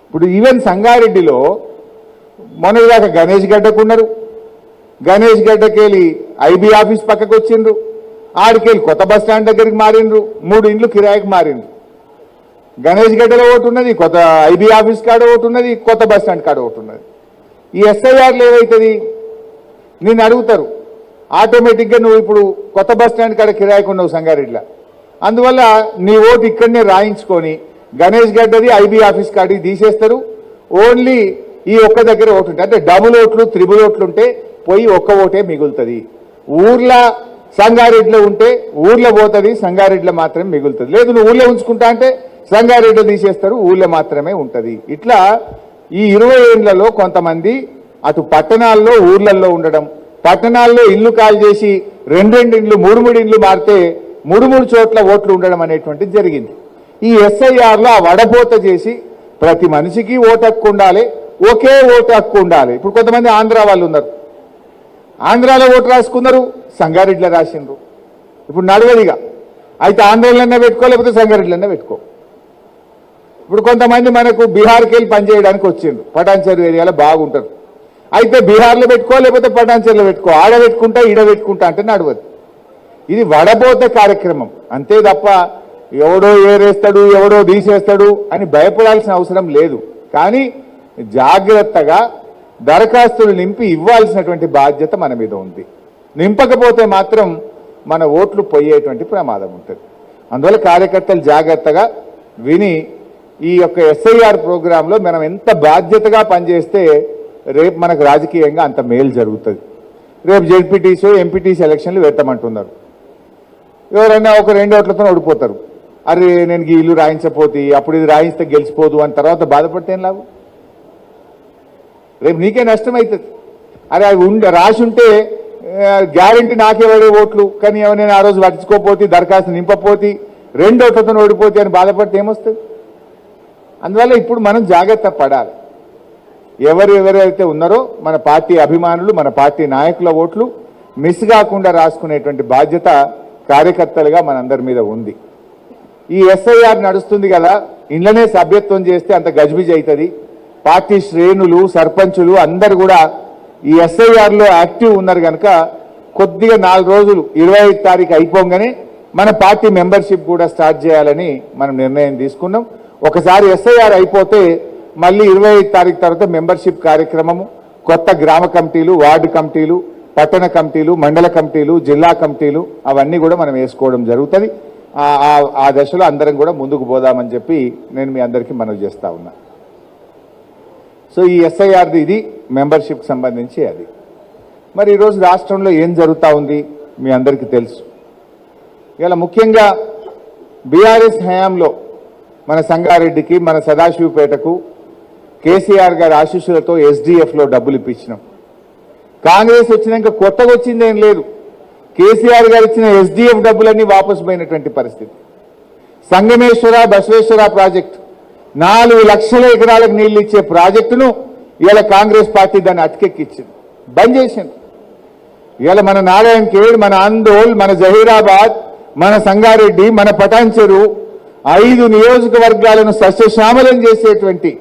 ఇప్పుడు ఈవెన్ సంగారెడ్డిలో మొన్నటిదాకా గణేష్ గడ్డకున్నారు, గణేష్ గడ్డకెళ్ళి ఐబీ ఆఫీస్ పక్కకు వచ్చిండ్రు, ఆడికెళ్ళి కొత్త బస్ స్టాండ్ దగ్గరికి మారిండ్రు, 3 ఇండ్లు కిరాయికి మారిండ్రు. గణేష్ గడ్డలో ఓటు ఉన్నది, కొత్త ఐబీ ఆఫీస్ కాడ ఓటు ఉన్నది, కొత్త బస్ స్టాండ్ కాడ ఓటు ఉన్నది. ఈ ఎస్ఐఆర్లు ఏమవుతుంది నేను అడుగుతారు, ఆటోమేటిక్గా నువ్వు ఇప్పుడు కొత్త బస్ స్టాండ్ కాడ కిరాయికి ఉన్నావు సంగారెడ్డిలో, అందువల్ల నీ ఓటు ఇక్కడనే రాయించుకొని గణేష్ గడ్డది ఐబీ ఆఫీస్ కాడికి తీసేస్తారు. ఓన్లీ ఈ ఒక్క దగ్గర ఓటు ఉంటుంది. అంటే డబుల్ ఓట్లు త్రిబుల్ ఓట్లు ఉంటే పోయి ఒక్క ఓటే మిగులుతుంది. ఊర్లో సంగారెడ్డిలో ఉంటే ఊర్లో పోతుంది, సంగారెడ్డిలో మాత్రమే మిగులుతుంది. లేదు నువ్వు ఊర్లో ఉంచుకుంటా అంటే సంగారెడ్డిలో తీసేస్తారు, ఊర్లో మాత్రమే ఉంటుంది. ఇట్లా ఈ 20 ఏళ్లలో కొంతమంది అటు పట్టణాల్లో ఊర్లలో ఉండడం, పట్టణాల్లో ఇల్లు కాల్ చేసి 2 ఇండ్లు 3 ఇండ్లు మారితే 3 చోట్ల ఓట్లు ఉండడం అనేటువంటిది జరిగింది. ఈ ఎస్ఐఆర్లో ఆ వడపోత చేసి ప్రతి మనిషికి ఓటు హక్కు ఉండాలి, ఒకే ఓటు హక్కు ఉండాలి. ఇప్పుడు కొంతమంది ఆంధ్ర వాళ్ళు ఉన్నారు, ఆంధ్రాలో ఓటు రాసుకున్నారు, సంగారెడ్డిలో రాసిండ్రు. ఇప్పుడు నడవదిగా అయితే ఆంధ్రలోనే పెట్టుకో, లేకపోతే సంగారెడ్డిలోనే పెట్టుకో. ఇప్పుడు కొంతమంది మనకు బీహార్కి వెళ్ళి పనిచేయడానికి వచ్చిండ్రు, పటాన్చెరు ఏరియాలో బాగుంటారు. అయితే బీహార్లో పెట్టుకో, లేకపోతే పటాన్చెరులో పెట్టుకో, ఆడ పెట్టుకుంటా ఈడ పెట్టుకుంటా అంటే నడవదు. ఇది వడపోత కార్యక్రమం అంతే తప్ప ఎవడో ఏరేస్తాడు ఎవడో తీసేస్తాడు అని భయపడాల్సిన అవసరం లేదు. కానీ జాగ్రత్తగా దరఖాస్తులు నింపి ఇవ్వాల్సినటువంటి బాధ్యత మన మీద ఉంది. నింపకపోతే మాత్రం మన ఓట్లు పోయేటువంటి ప్రమాదం ఉంటుంది. అందువల్ల కార్యకర్తలు జాగ్రత్తగా విని ఈ యొక్క ఎస్ఐఆర్ ప్రోగ్రాంలో మనం ఎంత బాధ్యతగా పనిచేస్తే రేపు మనకు రాజకీయంగా అంత మేలు జరుగుతుంది. రేపు జెడ్పీటీసీ ఎంపీటీసీ ఎలక్షన్లు పెట్టమంటున్నారు, ఎవరైనా ఒక 2 ఓట్లతో ఓడిపోతారు. అరే నేను ఈ ఇల్లు రాయించపోతే అప్పుడు ఇది రాయిస్తే గెలిచిపోదు అని తర్వాత బాధపడితే ఏం లాభం? రేపు నీకే నష్టం అవుతుంది. అరే అవి రాసి ఉంటే గ్యారంటీ నాకే పడే ఓట్లు, కానీ నేను ఆ రోజు పట్టించుకోపోతే దరఖాస్తు నింపపోతే 2 ఓట్లతో ఓడిపోతే అని బాధపడితే ఏమొస్తుంది? అందువల్ల ఇప్పుడు మనం జాగ్రత్త పడాలి. ఎవరైతే ఉన్నారో మన పార్టీ అభిమానులు, మన పార్టీ నాయకుల ఓట్లు మిస్ కాకుండా రాసుకునేటువంటి బాధ్యత కార్యకర్తలుగా మనందరి మీద ఉంది. ఈ ఎస్ఐఆర్ నడుస్తుంది కదా, ఇంట్లోనే సభ్యత్వం చేస్తే అంత గజిబిజి అవుతుంది. పార్టీ శ్రేణులు సర్పంచులు అందరు కూడా ఈ ఎస్ఐఆర్లో యాక్టివ్ ఉన్నారు కనుక కొద్దిగా 4 రోజులు 25 తారీఖు అయిపోగానే మన పార్టీ మెంబర్షిప్ కూడా స్టార్ట్ చేయాలని మనం నిర్ణయం తీసుకున్నాం. ఒకసారి ఎస్ఐఆర్ అయిపోతే మళ్ళీ 25 తారీఖు తర్వాత మెంబర్షిప్ కార్యక్రమము, కొత్త గ్రామ కమిటీలు, వార్డు కమిటీలు, పట్టణ కమిటీలు, మండల కమిటీలు, జిల్లా కమిటీలు అవన్నీ కూడా మనం వేసుకోవడం జరుగుతుంది. ఆ దశలో అందరం కూడా ముందుకు పోదామని చెప్పి నేను మీ అందరికీ మనవి చేస్తా ఉన్నా. సో ఈ ఎస్ఐఆర్ది ఇది మెంబర్షిప్కి సంబంధించి అది. మరి ఈరోజు రాష్ట్రంలో ఏం జరుగుతూ ఉంది మీ అందరికీ తెలుసు. ఇలా ముఖ్యంగా బీఆర్ఎస్ హయాంలో మన సంగారెడ్డికి, మన సదాశివపేటకు కేసీఆర్ గారి ఆశీస్సులతో ఎస్డిఎఫ్లో డబ్బులు ఇప్పించినాం. కాంగ్రెస్ వచ్చినాక కొత్తగా వచ్చిందేం లేదు, కేసీఆర్ గారు ఇచ్చిన ఎస్డిఎఫ్ డబ్బులన్నీ వాపసు పోయినటువంటి పరిస్థితి. సంగమేశ్వర బసవేశ్వర ప్రాజెక్టు 4 లక్షల ఎకరాలకు నీళ్లు ఇచ్చే ప్రాజెక్టును ఇలా కాంగ్రెస్ పార్టీ దాన్ని అటకెక్కించింది, బంద్ చేసింది. ఇలా మన నారాయణ ఖేడ్, మన ఆందోళ్, మన జహీరాబాద్, మన సంగారెడ్డి, మన పటాన్చెరు 5 నియోజకవర్గాలను సస్యశ్యామలం చేసేటువంటి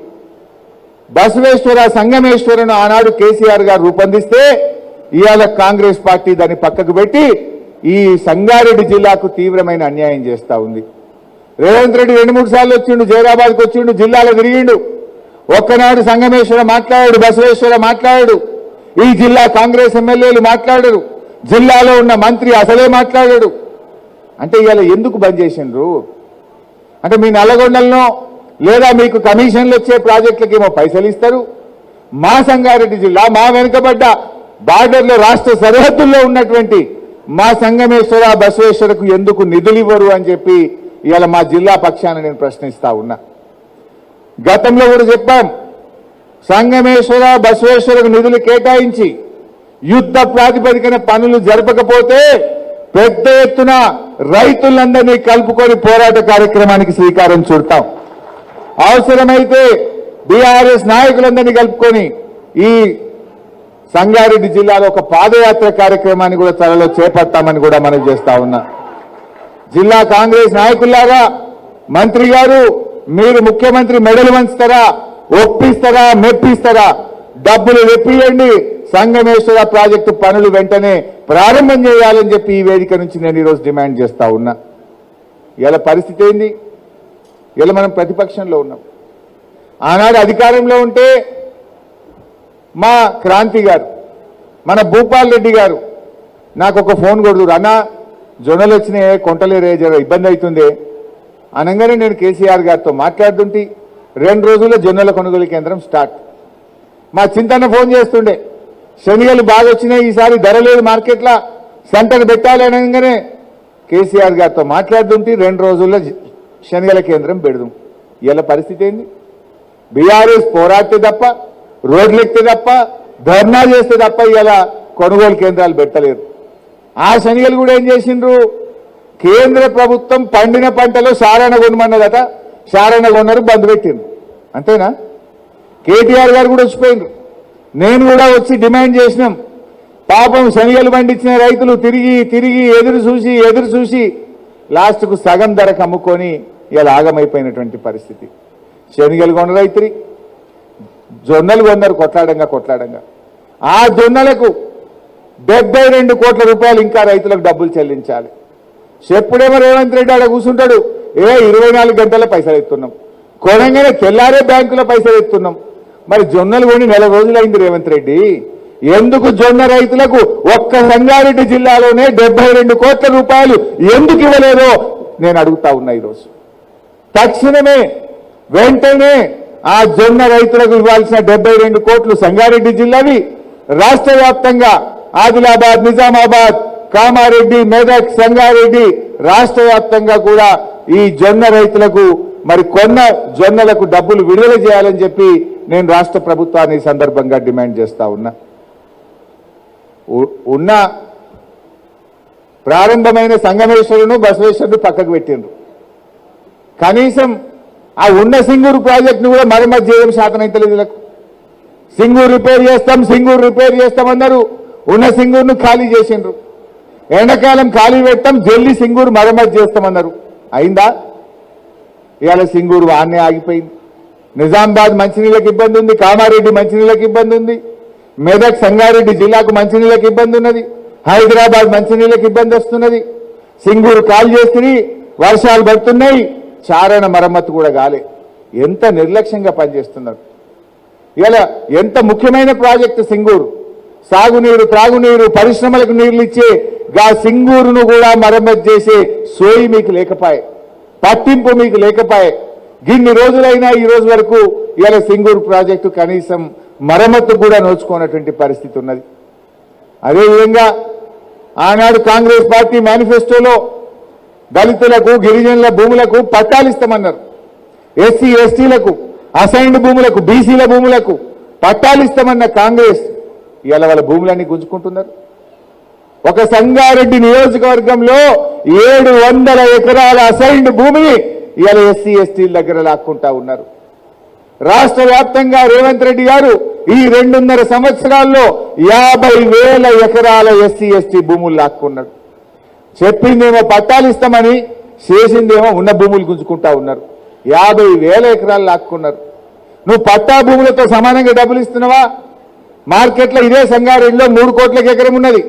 బసవేశ్వర సంగమేశ్వరను ఆనాడు కేసీఆర్ గారు రూపొందిస్తే ఇవాళ కాంగ్రెస్ పార్టీ దాన్ని పక్కకు పెట్టి ఈ సంగారెడ్డి జిల్లాకు తీవ్రమైన అన్యాయం చేస్తా ఉంది. రేవంత్ రెడ్డి 2-3 సార్లు వచ్చిండు, జైరాబాద్కి వచ్చిండు, జిల్లాలో తిరిగిండు. ఒక్కనాడు సంగమేశ్వర మాట్లాడాడు, బసవేశ్వర మాట్లాడాడు, ఈ జిల్లా కాంగ్రెస్ ఎమ్మెల్యేలు మాట్లాడరు, జిల్లాలో ఉన్న మంత్రి అసలే మాట్లాడాడు. అంటే ఇవాళ ఎందుకు బంద్ చేసిండ్రు? అంటే మీ నల్లగొండలను లేదా మీకు కమిషన్లు వచ్చే ప్రాజెక్టులకు ఏమో పైసలు ఇస్తారు, మా సంగారెడ్డి జిల్లా, మా వెనుకబడ్డ బార్డర్లో రాష్ట్ర సరిహద్దుల్లో ఉన్నటువంటి మా సంగమేశ్వర బసవేశ్వరకు ఎందుకు నిధులు ఇవ్వరు అని చెప్పి ఇవాళ మా జిల్లా పక్షాన నేను ప్రశ్నిస్తా ఉన్నా. గతంలో కూడా చెప్పాం, సంగమేశ్వర బసవేశ్వరకు నిధులు కేటాయించి యుద్ధ ప్రాతిపదికన పనులు జరపకపోతే పెద్ద ఎత్తున రైతులందరినీ కలుపుకొని పోరాట కార్యక్రమానికి శ్రీకారం చుడతాం. అవసరమైతే బీఆర్ఎస్ నాయకులందరినీ కలుపుకొని ఈ సంగారెడ్డి జిల్లాలో ఒక పాదయాత్ర కార్యక్రమాన్ని కూడా త్వరలో చేపడతామని కూడా మనం చేస్తా ఉన్నా. జిల్లా కాంగ్రెస్ నాయకుల్లాగా మంత్రి గారు మీరు ముఖ్యమంత్రి మెడలు వంచుతారా, ఒప్పిస్తారా, మెప్పిస్తారా? డబ్బులు తెప్పియండి, సంగమేశ్వర ప్రాజెక్టు పనులు వెంటనే ప్రారంభం చేయాలని చెప్పి ఈ వేదిక నుంచి నేను ఈరోజు డిమాండ్ చేస్తా ఉన్నా. ఇలా పరిస్థితి ఏంది? ఇలా మనం ప్రతిపక్షంలో ఉన్నాం. ఆనాడు అధికారంలో ఉంటే మా క్రాంతి గారు, మన భూపాల్ రెడ్డి గారు నాకు ఒక ఫోన్ కొడుతురు, అన్నా జొన్నలు వచ్చినాయే కొంటలేరే, జర ఇబ్బంది అవుతుంది అనగానే నేను కేసీఆర్ గారితో మాట్లాడుతుంటే 2 రోజుల్లో జొన్నల కొనుగోలు కేంద్రం స్టార్ట్. మా చింతన్న ఫోన్ చేస్తుండే, శనగలు బాగా వచ్చినాయి, ఈసారి ధర లేదు మార్కెట్లో, సెంటర్ పెట్టాలి అనగానే కేసీఆర్ గారితో మాట్లాడుతుంటే 2 రోజుల్లో శనగల కేంద్రం పెడదాం. ఇలా పరిస్థితి ఏంది? బీఆర్ఎస్ పోరాడితే తప్ప, రోడ్లు ఎక్కితే తప్ప, ధర్నా చేస్తే తప్ప ఇలా కొనుగోలు కేంద్రాలు పెట్టలేరు. ఆ శనగలు కూడా ఏం చేసిండ్రు? కేంద్ర ప్రభుత్వం పండిన పంటలో సారణ కొనమన్నదట, సారణ కొన్నారు, బంద్ పెట్టిండ్రు. అంతేనా? కేటీఆర్ గారు కూడా వచ్చిపోయిండ్రు, నేను కూడా వచ్చి డిమాండ్ చేసినాం. పాపం శనగలు పండించిన రైతులు తిరిగి తిరిగి ఎదురు చూసి లాస్ట్కు సగం ధరకు అమ్ముకొని ఇలా ఆగమైపోయినటువంటి పరిస్థితి. శనగలు కొన్న రైతులు జొన్నలు కొన్నారు కొట్లాడంగా. ఆ జొన్నలకు 72 కోట్ల రూపాయలు ఇంకా రైతులకు డబ్బులు చెల్లించాలి. చెప్పుడేమో రేవంత్ రెడ్డి ఆడ కూర్చుంటాడు, 24 గంటల పైసలు ఎత్తున్నాం, కొనంగానే తెల్లారే బ్యాంకులో పైసలు ఎత్తున్నాం. మరి జొన్నలు కొని 4 రోజులైంది రేవంత్ రెడ్డి, ఎందుకు జొన్న రైతులకు ఒక్క సంగారెడ్డి జిల్లాలోనే 72 కోట్ల రూపాయలు ఎందుకు ఇవ్వలేదో నేను అడుగుతా ఉన్నా. ఈరోజు తక్షణమే వెంటనే ఆ జొన్న రైతులకు ఇవ్వాల్సిన 72 కోట్లు సంగారెడ్డి జిల్లావి రాష్ట్ర వ్యాప్తంగా ఆదిలాబాద్, నిజామాబాద్, కామారెడ్డి, మెదక్, సంగారెడ్డి రాష్ట్ర వ్యాప్తంగా కూడా ఈ జొన్న రైతులకు మరి కొన్న జొన్నలకు డబ్బులు విడుదల చేయాలని చెప్పి నేను రాష్ట్ర ప్రభుత్వాన్ని ఈ సందర్భంగా డిమాండ్ చేస్తా ఉన్నా. ఉన్న ప్రారంభమైన సంగమేశ్వరును, బసవేశ్వరును పక్కకు పెట్టిండ్రు. కనీసం ఆ ఉన్న సింగూరు ప్రాజెక్టును కూడా మరమ్మతు చేయడం శాతనైతలేదు వీళ్ళకు. సింగూరు రిపేర్ చేస్తామన్నారు, ఉన్న సింగూరును ఖాళీ చేసిండ్రు. ఎండాకాలం ఖాళీ పెట్టాం, జల్లి సింగూరు మరమ్మతు చేస్తామన్నారు. అయిందా? ఇవాళ సింగూరు వాన్నే ఆగిపోయింది. నిజామాబాద్ మంచినీళ్ళకి ఇబ్బంది ఉంది, కామారెడ్డి మంచినీళ్ళకి ఇబ్బంది ఉంది, మెదక్, సంగారెడ్డి జిల్లాకు మంచినీళ్ళకి ఇబ్బంది ఉన్నది, హైదరాబాద్ మంచినీళ్ళకి ఇబ్బంది వస్తున్నది. సింగూరు కాల్ చేస్తుంది, వర్షాలు పడుతున్నాయి, చారణ మరమ్మతు కూడా కాలే. ఎంత నిర్లక్ష్యంగా పనిచేస్తున్నారు. ఇలా ఎంత ముఖ్యమైన ప్రాజెక్టు సింగూరు, సాగునీరు, త్రాగునీరు, పరిశ్రమలకు నీళ్లు ఇచ్చే గా సింగూరును కూడా మరమ్మతు చేసే సోయి మీకు లేకపాయే, పట్టింపు మీకు లేకపాయే. గిన్ని రోజులైనా ఈ రోజు వరకు ఇలా సింగూరు ప్రాజెక్టు కనీసం మరమ్మతు కూడా నోచుకోనటువంటి పరిస్థితి ఉన్నది. అదేవిధంగా ఆనాడు కాంగ్రెస్ పార్టీ మేనిఫెస్టోలో దళితులకు, గిరిజనుల భూములకు పట్టాలు ఇస్తామన్నారు. ఎస్సీ ఎస్టీలకు, అసైన్డ్ భూములకు, బీసీల భూములకు పట్టాలు ఇస్తామన్న కాంగ్రెస్ ఇవాళ వాళ్ళ భూములన్నీ గుంజుకుంటున్నారు. ఒక సంగారెడ్డి నియోజకవర్గంలో 700 ఎకరాల అసైన్డ్ భూమిని ఇవాళ ఎస్సీ ఎస్టీల దగ్గర లాక్కుంటా ఉన్నారు. రాష్ట్ర వ్యాప్తంగా రేవంత్ రెడ్డి గారు ఈ 2.5 సంవత్సరాల్లో 50,000 ఎకరాల ఎస్సీ ఎస్టీ భూములు లాక్కున్నాడు. చెప్పిందేమో పట్టాలు ఇస్తామని, చేసిందేమో ఉన్న భూములు గుంజుకుంటా ఉన్నారు. 50,000 ఎకరాలు లాక్కున్నారు. నువ్వు పట్టా భూములతో సమానంగా డబ్బులు ఇస్తున్నావా? మార్కెట్లో ఇదే సంగారెడ్డిలో 3 కోట్లకి ఎకరం ఉన్నది,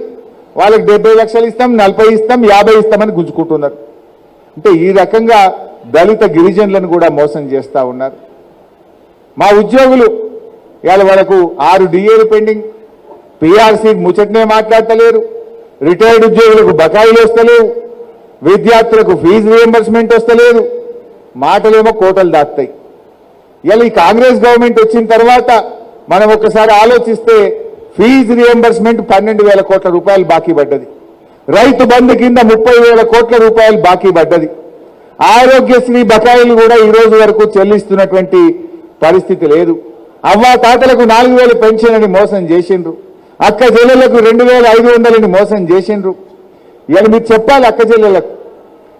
వాళ్ళకి 70 లక్షలు ఇస్తాం, 40 ఇస్తాం, 50 ఇస్తామని గుంజుకుంటున్నారు. అంటే ఈ రకంగా దళిత గిరిజనులను కూడా మోసం చేస్తా ఉన్నారు. మా ఉద్యోగులు ఇవాళ వరకు 6 డిఏలు పెండింగ్, పిఆర్సీ ముచ్చటనే మాట్లాడతలేరు, రిటైర్డ్ ఉద్యోగులకు బకాయిలు వస్తలేవు, విద్యార్థులకు ఫీజు రియంబర్స్మెంట్ వస్తలేదు, మాటలేమో కోటలు దాస్తాయి. ఇలా ఈ కాంగ్రెస్ గవర్నమెంట్ వచ్చిన తర్వాత మనం ఒకసారి ఆలోచిస్తే ఫీజు రియంబర్స్మెంట్ 12,000 కోట్ల రూపాయలు బాకీ పడ్డది. రైతు బంధు కింద 30,000 కోట్ల రూపాయలు బాకీ పడ్డది. ఆరోగ్యశ్రీ బకాయిలు కూడా ఈ రోజు వరకు చెల్లిస్తున్నటువంటి పరిస్థితి లేదు. అవ్వా తాతలకు 4,000 పెన్షన్ అని మోసం చేసిండ్రు, అక్క చెల్లెలకు 2,500 అని మోసం చేసిండ్రు. ఇవాళ మీరు చెప్పాలి అక్క చెల్లెలకు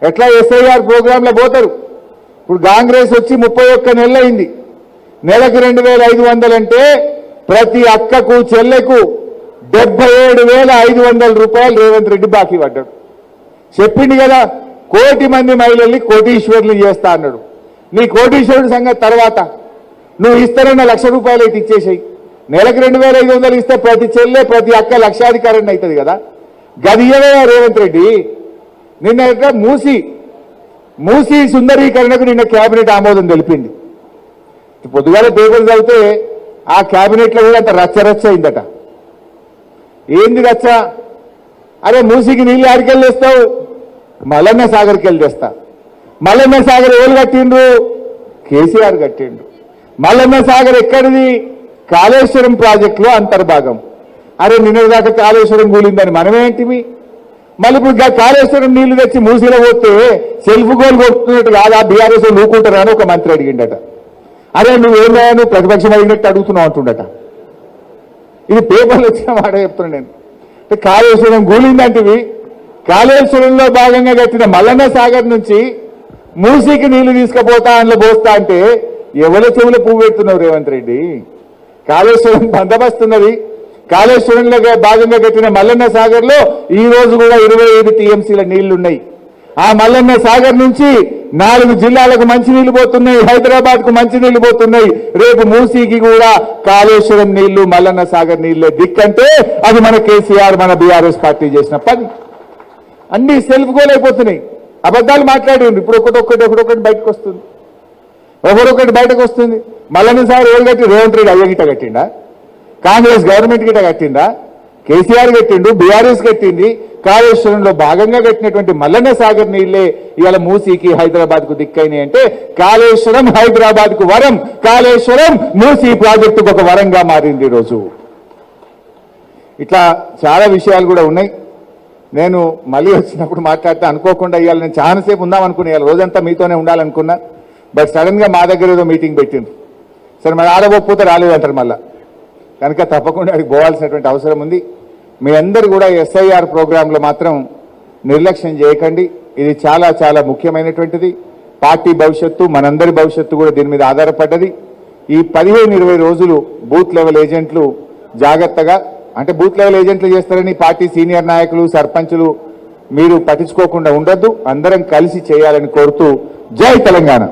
ఎట్లా ఎస్ఐఆర్ ప్రోగ్రాంలో పోతారు. ఇప్పుడు కాంగ్రెస్ వచ్చి 31 నెలలు అయింది, నెలకు 2,500 అంటే ప్రతి అక్కకు చెల్లెకు 77,500 రూపాయలు రేవంత్ రెడ్డి బాకీ పడ్డాడు. చెప్పింది కదా, కోటి మంది మహిళల్ని కోటీశ్వరులు చేస్తా అన్నాడు. నీ కోటీశ్వరుడి సంగతి తర్వాత, నువ్వు ఇస్తారన్న ₹1,00,000 అయితే ఇచ్చేసాయి. నెలకు 2,500 ఇస్తే ప్రతి చెల్లె ప్రతి అక్క లక్షాధికారిని అవుతుంది కదా. గదియవే రేవంత్ రెడ్డి. నిన్న మూసి సుందరీకరణకు నిన్న కేబినెట్ ఆమోదం తెలిపింది. పొద్దుగాల పేపర్ చదివితే ఆ కేబినెట్లో కూడా అంత రచ్చరచ్చ అయిందట. ఏంది రచ్చ? అరే మూసికి నీళ్ళు ఆడికెళ్ళి తెస్తావు, మల్లన్న సాగర్కి వెళ్ళి తెస్తా. మల్లన్న సాగర్ ఎవరు కట్టిండ్రు? కేసీఆర్ కట్టిండు. మల్లన్న సాగర్ ఎక్కడిది? కాళేశ్వరం ప్రాజెక్టులో అంతర్భాగం. అరే నిన్నటిదాకా కాళేశ్వరం కూలిందని మనమేంటివి? మళ్ళీ ఇప్పుడు కాళేశ్వరం నీళ్లు తెచ్చి మూసిలో పోతే సెల్ఫ్ గోల్ కొట్టుకున్నట్టు కాదా బీఆర్ఎస్ నూకుంటారా అని ఒక మంత్రి అడిగిండట. అరే నువ్వేమో నువ్వు ప్రతిపక్షం అడిగినట్టు అడుగుతున్నావు అంటుండట. ఇది పేపర్లు వచ్చిన మాట చెప్తున్నా నేను. కాళేశ్వరం కూలిందంటివి. కాళేశ్వరంలో భాగంగా కట్టిన మల్లన్న సాగర్ నుంచి మూసీకి నీళ్లు తీసుకుపోతా అందులో పోస్తా అంటే ఎవరి చెవులు పువ్వు పెడుతున్నావు రేవంత్ రెడ్డి? కాళేశ్వరం బందోబస్తున్నది. కాళేశ్వరంలో భాగంగా కట్టిన మల్లన్న సాగర్ లో ఈ రోజు కూడా 25 టీఎంసీల నీళ్లున్నాయి. ఆ మల్లన్న సాగర్ నుంచి 4 జిల్లాలకు మంచినీళ్లు పోతున్నాయి, హైదరాబాద్ కు మంచినీళ్లు పోతున్నాయి. రేపు మూసీకి కూడా కాళేశ్వరం నీళ్లు మల్లన్న సాగర్ నీళ్లే దిక్కంటే అది మన కేసీఆర్ మన బీఆర్ఎస్ పార్టీ చేసిన పని. అన్ని సెల్ఫ్ గోల్ అయిపోతున్నాయి. అబద్ధాలు మాట్లాడింది. ఇప్పుడు ఒకటొకటి బయటకు వస్తుంది, ఒకరొకటి బయటకు వస్తుంది. మల్లన్న సాగర్ ఎవరు కట్టి? రేవంత్ రెడ్డి అయ్య గిట్ట కట్టిండా? కాంగ్రెస్ గవర్నమెంట్ గిట్ట కట్టిందా? కేసీఆర్ కట్టిండు, బీఆర్ఎస్ కట్టింది. కాళేశ్వరంలో భాగంగా కట్టినటువంటి మల్లన్న సాగర్ నీళ్లే ఇవాళ మూసీకి హైదరాబాద్ కు దిక్కైనాయి. అంటే కాళేశ్వరం హైదరాబాద్ కు వరం, కాళేశ్వరం మూసీ ప్రాజెక్టుకు ఒక వరంగా మారింది ఈరోజు. ఇట్లా చాలా విషయాలు కూడా ఉన్నాయి. నేను మళ్ళీ వచ్చినప్పుడు మాట్లాడితే అనుకోకుండా ఇవాళ నేను చాలాసేపు ఉందాం అనుకున్నా, ఇవాళ రోజంతా మీతోనే ఉండాలనుకున్నా. బట్ సడన్ గా మా దగ్గర ఏదో మీటింగ్ పెట్టిండ్రు. సరే మరి ఆడబోకపోతే రాలేదంటారు మళ్ళా, కనుక తప్పకుండా అడిగి పోవాల్సినటువంటి అవసరం ఉంది. మీ అందరూ కూడా ఎస్ఐఆర్ ప్రోగ్రాంలో మాత్రం నిర్లక్ష్యం చేయకండి. ఇది చాలా చాలా ముఖ్యమైనటువంటిది. పార్టీ భవిష్యత్తు, మనందరి భవిష్యత్తు కూడా దీని మీద ఆధారపడ్డది. ఈ 15-20 రోజులు బూత్ లెవెల్ ఏజెంట్లు జాగ్రత్తగా, అంటే బూత్ లెవెల్ ఏజెంట్లు చేస్తారని పార్టీ సీనియర్ నాయకులు సర్పంచులు మీరు పట్టించుకోకుండా ఉండొద్దు. అందరం కలిసి చేయాలని కోరుతూ జై తెలంగాణ.